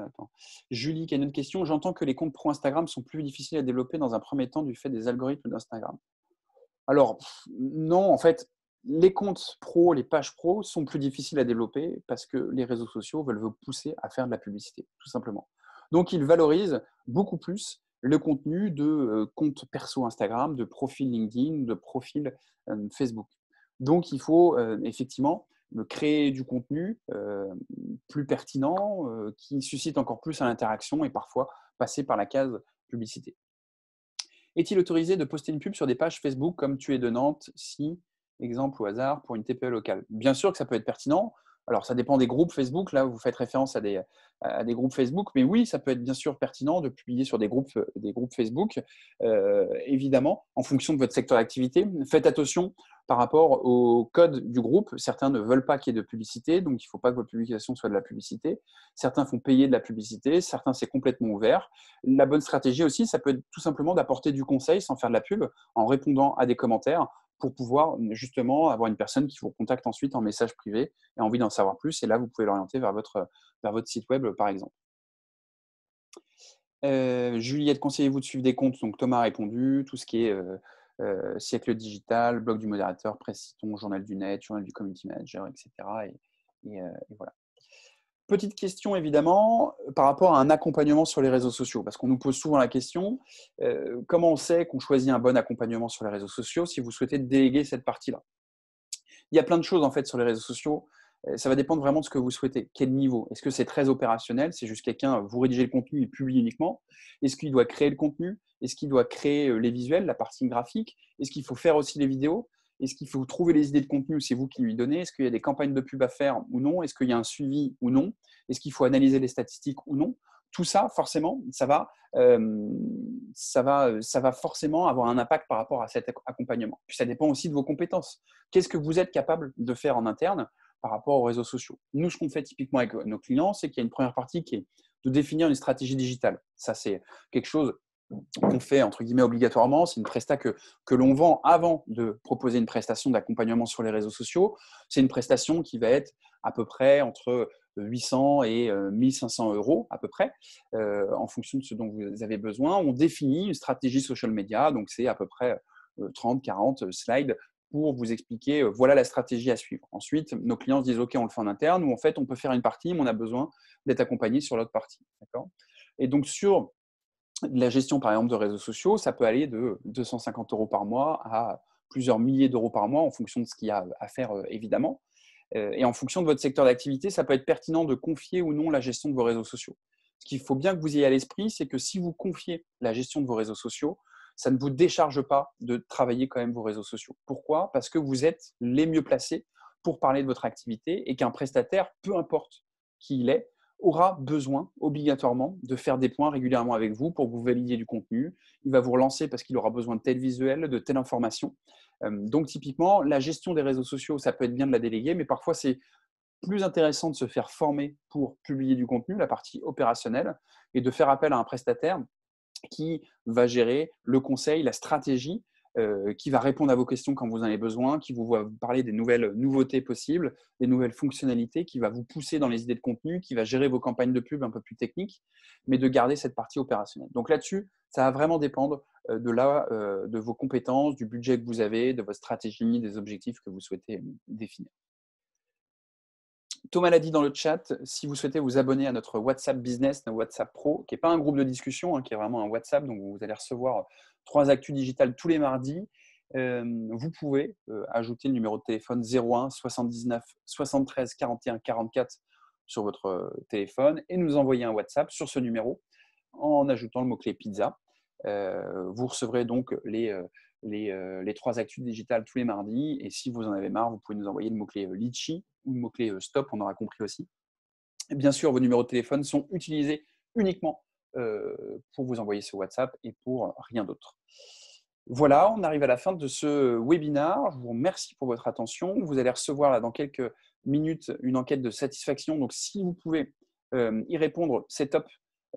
Attends. Julie qui a une autre question. J'entends que les comptes pro Instagram sont plus difficiles à développer dans un premier temps du fait des algorithmes d'Instagram. Alors, non, en fait, les comptes pro, les pages pro sont plus difficiles à développer parce que les réseaux sociaux veulent vous pousser à faire de la publicité, tout simplement. Donc, ils valorisent beaucoup plus le contenu de comptes perso Instagram, de profil LinkedIn, de profil Facebook. Donc, il faut effectivement créer du contenu plus pertinent, qui suscite encore plus à l'interaction et parfois passer par la case publicité. Est-il autorisé de poster une pub sur des pages Facebook comme Tu es de Nantes si, exemple au hasard, pour une TPE locale? Bien sûr que ça peut être pertinent. Alors, ça dépend des groupes Facebook. Là, vous faites référence à des groupes Facebook. Mais oui, ça peut être bien sûr pertinent de publier sur des groupes Facebook, évidemment, en fonction de votre secteur d'activité. Faites attention par rapport au code du groupe. Certains ne veulent pas qu'il y ait de publicité, donc il ne faut pas que votre publication soit de la publicité. Certains font payer de la publicité, certains c'est complètement ouvert. La bonne stratégie aussi, ça peut être tout simplement d'apporter du conseil sans faire de la pub, en répondant à des commentaires pour pouvoir justement avoir une personne qui vous contacte ensuite en message privé et a envie d'en savoir plus. Et là, vous pouvez l'orienter vers votre site web, par exemple. Juliette, conseillez-vous de suivre des comptes? Donc Thomas a répondu, tout ce qui est siècle digital, blog du modérateur, Presse Citon, journal du net, journal du community manager, etc. Et voilà. Petite question évidemment par rapport à un accompagnement sur les réseaux sociaux, parce qu'on nous pose souvent la question, comment on sait qu'on choisit un bon accompagnement sur les réseaux sociaux si vous souhaitez déléguer cette partie-là? Il y a plein de choses en fait sur les réseaux sociaux. Ça va dépendre vraiment de ce que vous souhaitez. Quel niveau? Est-ce que c'est très opérationnel? C'est juste quelqu'un, vous rédigez le contenu et publie uniquement? Est-ce qu'il doit créer le contenu? Est-ce qu'il doit créer les visuels, la partie graphique? Est-ce qu'il faut faire aussi les vidéos? Est-ce qu'il faut trouver les idées de contenu ou c'est vous qui lui donnez? Est-ce qu'il y a des campagnes de pub à faire ou non? Est-ce qu'il y a un suivi ou non? Est-ce qu'il faut analyser les statistiques ou non? Tout ça, forcément, ça va forcément avoir un impact par rapport à cet accompagnement. Puis ça dépend aussi de vos compétences. Qu'est-ce que vous êtes capable de faire en interne par rapport aux réseaux sociaux? Nous, ce qu'on fait typiquement avec nos clients, c'est qu'il y a une première partie qui est de définir une stratégie digitale. Ça, c'est quelque chose qu'on fait entre guillemets obligatoirement. C'est une presta que l'on vend avant de proposer une prestation d'accompagnement sur les réseaux sociaux. C'est une prestation qui va être à peu près entre 800 et 1500 euros à peu près, en fonction de ce dont vous avez besoin. On définit une stratégie social media, donc c'est à peu près 30, 40 slides pour vous expliquer, voilà la stratégie à suivre. Ensuite, nos clients se disent, OK, on le fait en interne, ou en fait, on peut faire une partie, mais on a besoin d'être accompagné sur l'autre partie. D'accord ? Et donc, sur la gestion, par exemple, de réseaux sociaux, ça peut aller de 250 euros par mois à plusieurs milliers d'euros par mois en fonction de ce qu'il y a à faire, évidemment. Et en fonction de votre secteur d'activité, ça peut être pertinent de confier ou non la gestion de vos réseaux sociaux. Ce qu'il faut bien que vous ayez à l'esprit, c'est que si vous confiez la gestion de vos réseaux sociaux, ça ne vous décharge pas de travailler quand même vos réseaux sociaux. Pourquoi? Parce que vous êtes les mieux placés pour parler de votre activité et qu'un prestataire, peu importe qui il est, aura besoin obligatoirement de faire des points régulièrement avec vous pour que vous validiez du contenu. Il va vous relancer parce qu'il aura besoin de tel visuel, de telle information. Donc typiquement, la gestion des réseaux sociaux, ça peut être bien de la déléguer, mais parfois c'est plus intéressant de se faire former pour publier du contenu, la partie opérationnelle, et de faire appel à un prestataire qui va gérer le conseil, la stratégie, qui va répondre à vos questions quand vous en avez besoin, qui va vous parler des nouvelles nouveautés possibles, des nouvelles fonctionnalités, qui va vous pousser dans les idées de contenu, qui va gérer vos campagnes de pub un peu plus techniques, mais de garder cette partie opérationnelle. Donc là-dessus, ça va vraiment dépendre de vos compétences, du budget que vous avez, de votre stratégie, des objectifs que vous souhaitez définir. Thomas l'a dit dans le chat, si vous souhaitez vous abonner à notre WhatsApp Business, notre WhatsApp Pro, qui n'est pas un groupe de discussion, qui est vraiment un WhatsApp, donc vous allez recevoir 3 actus digitales tous les mardis, vous pouvez ajouter le numéro de téléphone 01 79 73 41 44 sur votre téléphone et nous envoyer un WhatsApp sur ce numéro en ajoutant le mot-clé pizza. Vous recevrez donc les 3 actus digitales tous les mardis. Et si vous en avez marre, vous pouvez nous envoyer le mot-clé Litchi ou le mot-clé Stop, on aura compris aussi. Et bien sûr, vos numéros de téléphone sont utilisés uniquement pour vous envoyer ce WhatsApp et pour rien d'autre. Voilà, on arrive à la fin de ce webinaire. Je vous remercie pour votre attention. Vous allez recevoir là, dans quelques minutes une enquête de satisfaction. Donc, si vous pouvez y répondre, c'est top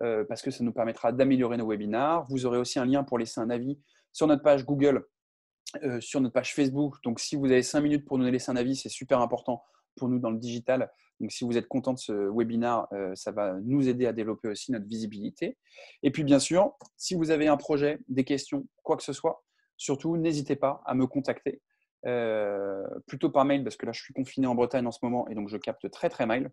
parce que ça nous permettra d'améliorer nos webinaires. Vous aurez aussi un lien pour laisser un avis sur notre page Google, sur notre page Facebook. Donc, si vous avez 5 minutes pour nous laisser un avis, c'est super important pour nous dans le digital. Donc, si vous êtes content de ce webinaire, ça va nous aider à développer aussi notre visibilité. Et puis, bien sûr, si vous avez un projet, des questions, quoi que ce soit, surtout, n'hésitez pas à me contacter, plutôt par mail, parce que là, je suis confiné en Bretagne en ce moment et donc je capte très, très mal.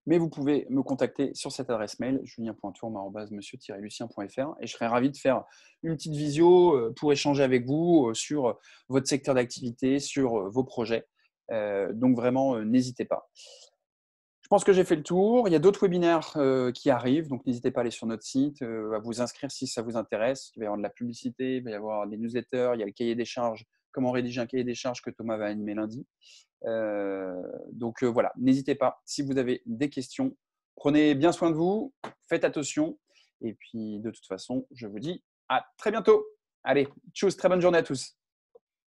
Mais vous pouvez me contacter sur cette adresse mail, julien.tourme@monsieur-lucien.fr, et je serai ravi de faire une petite visio pour échanger avec vous sur votre secteur d'activité, sur vos projets. Donc vraiment, n'hésitez pas. Je pense que j'ai fait le tour. Il y a d'autres webinaires qui arrivent, donc n'hésitez pas à aller sur notre site, à vous inscrire si ça vous intéresse. Il va y avoir de la publicité, il va y avoir des newsletters, il y a le cahier des charges, comment rédiger un cahier des charges que Thomas va animer lundi. Donc voilà, n'hésitez pas. Si vous avez des questions, prenez bien soin de vous, faites attention. Et puis de toute façon, je vous dis à très bientôt. Allez, tchuss, très bonne journée à tous.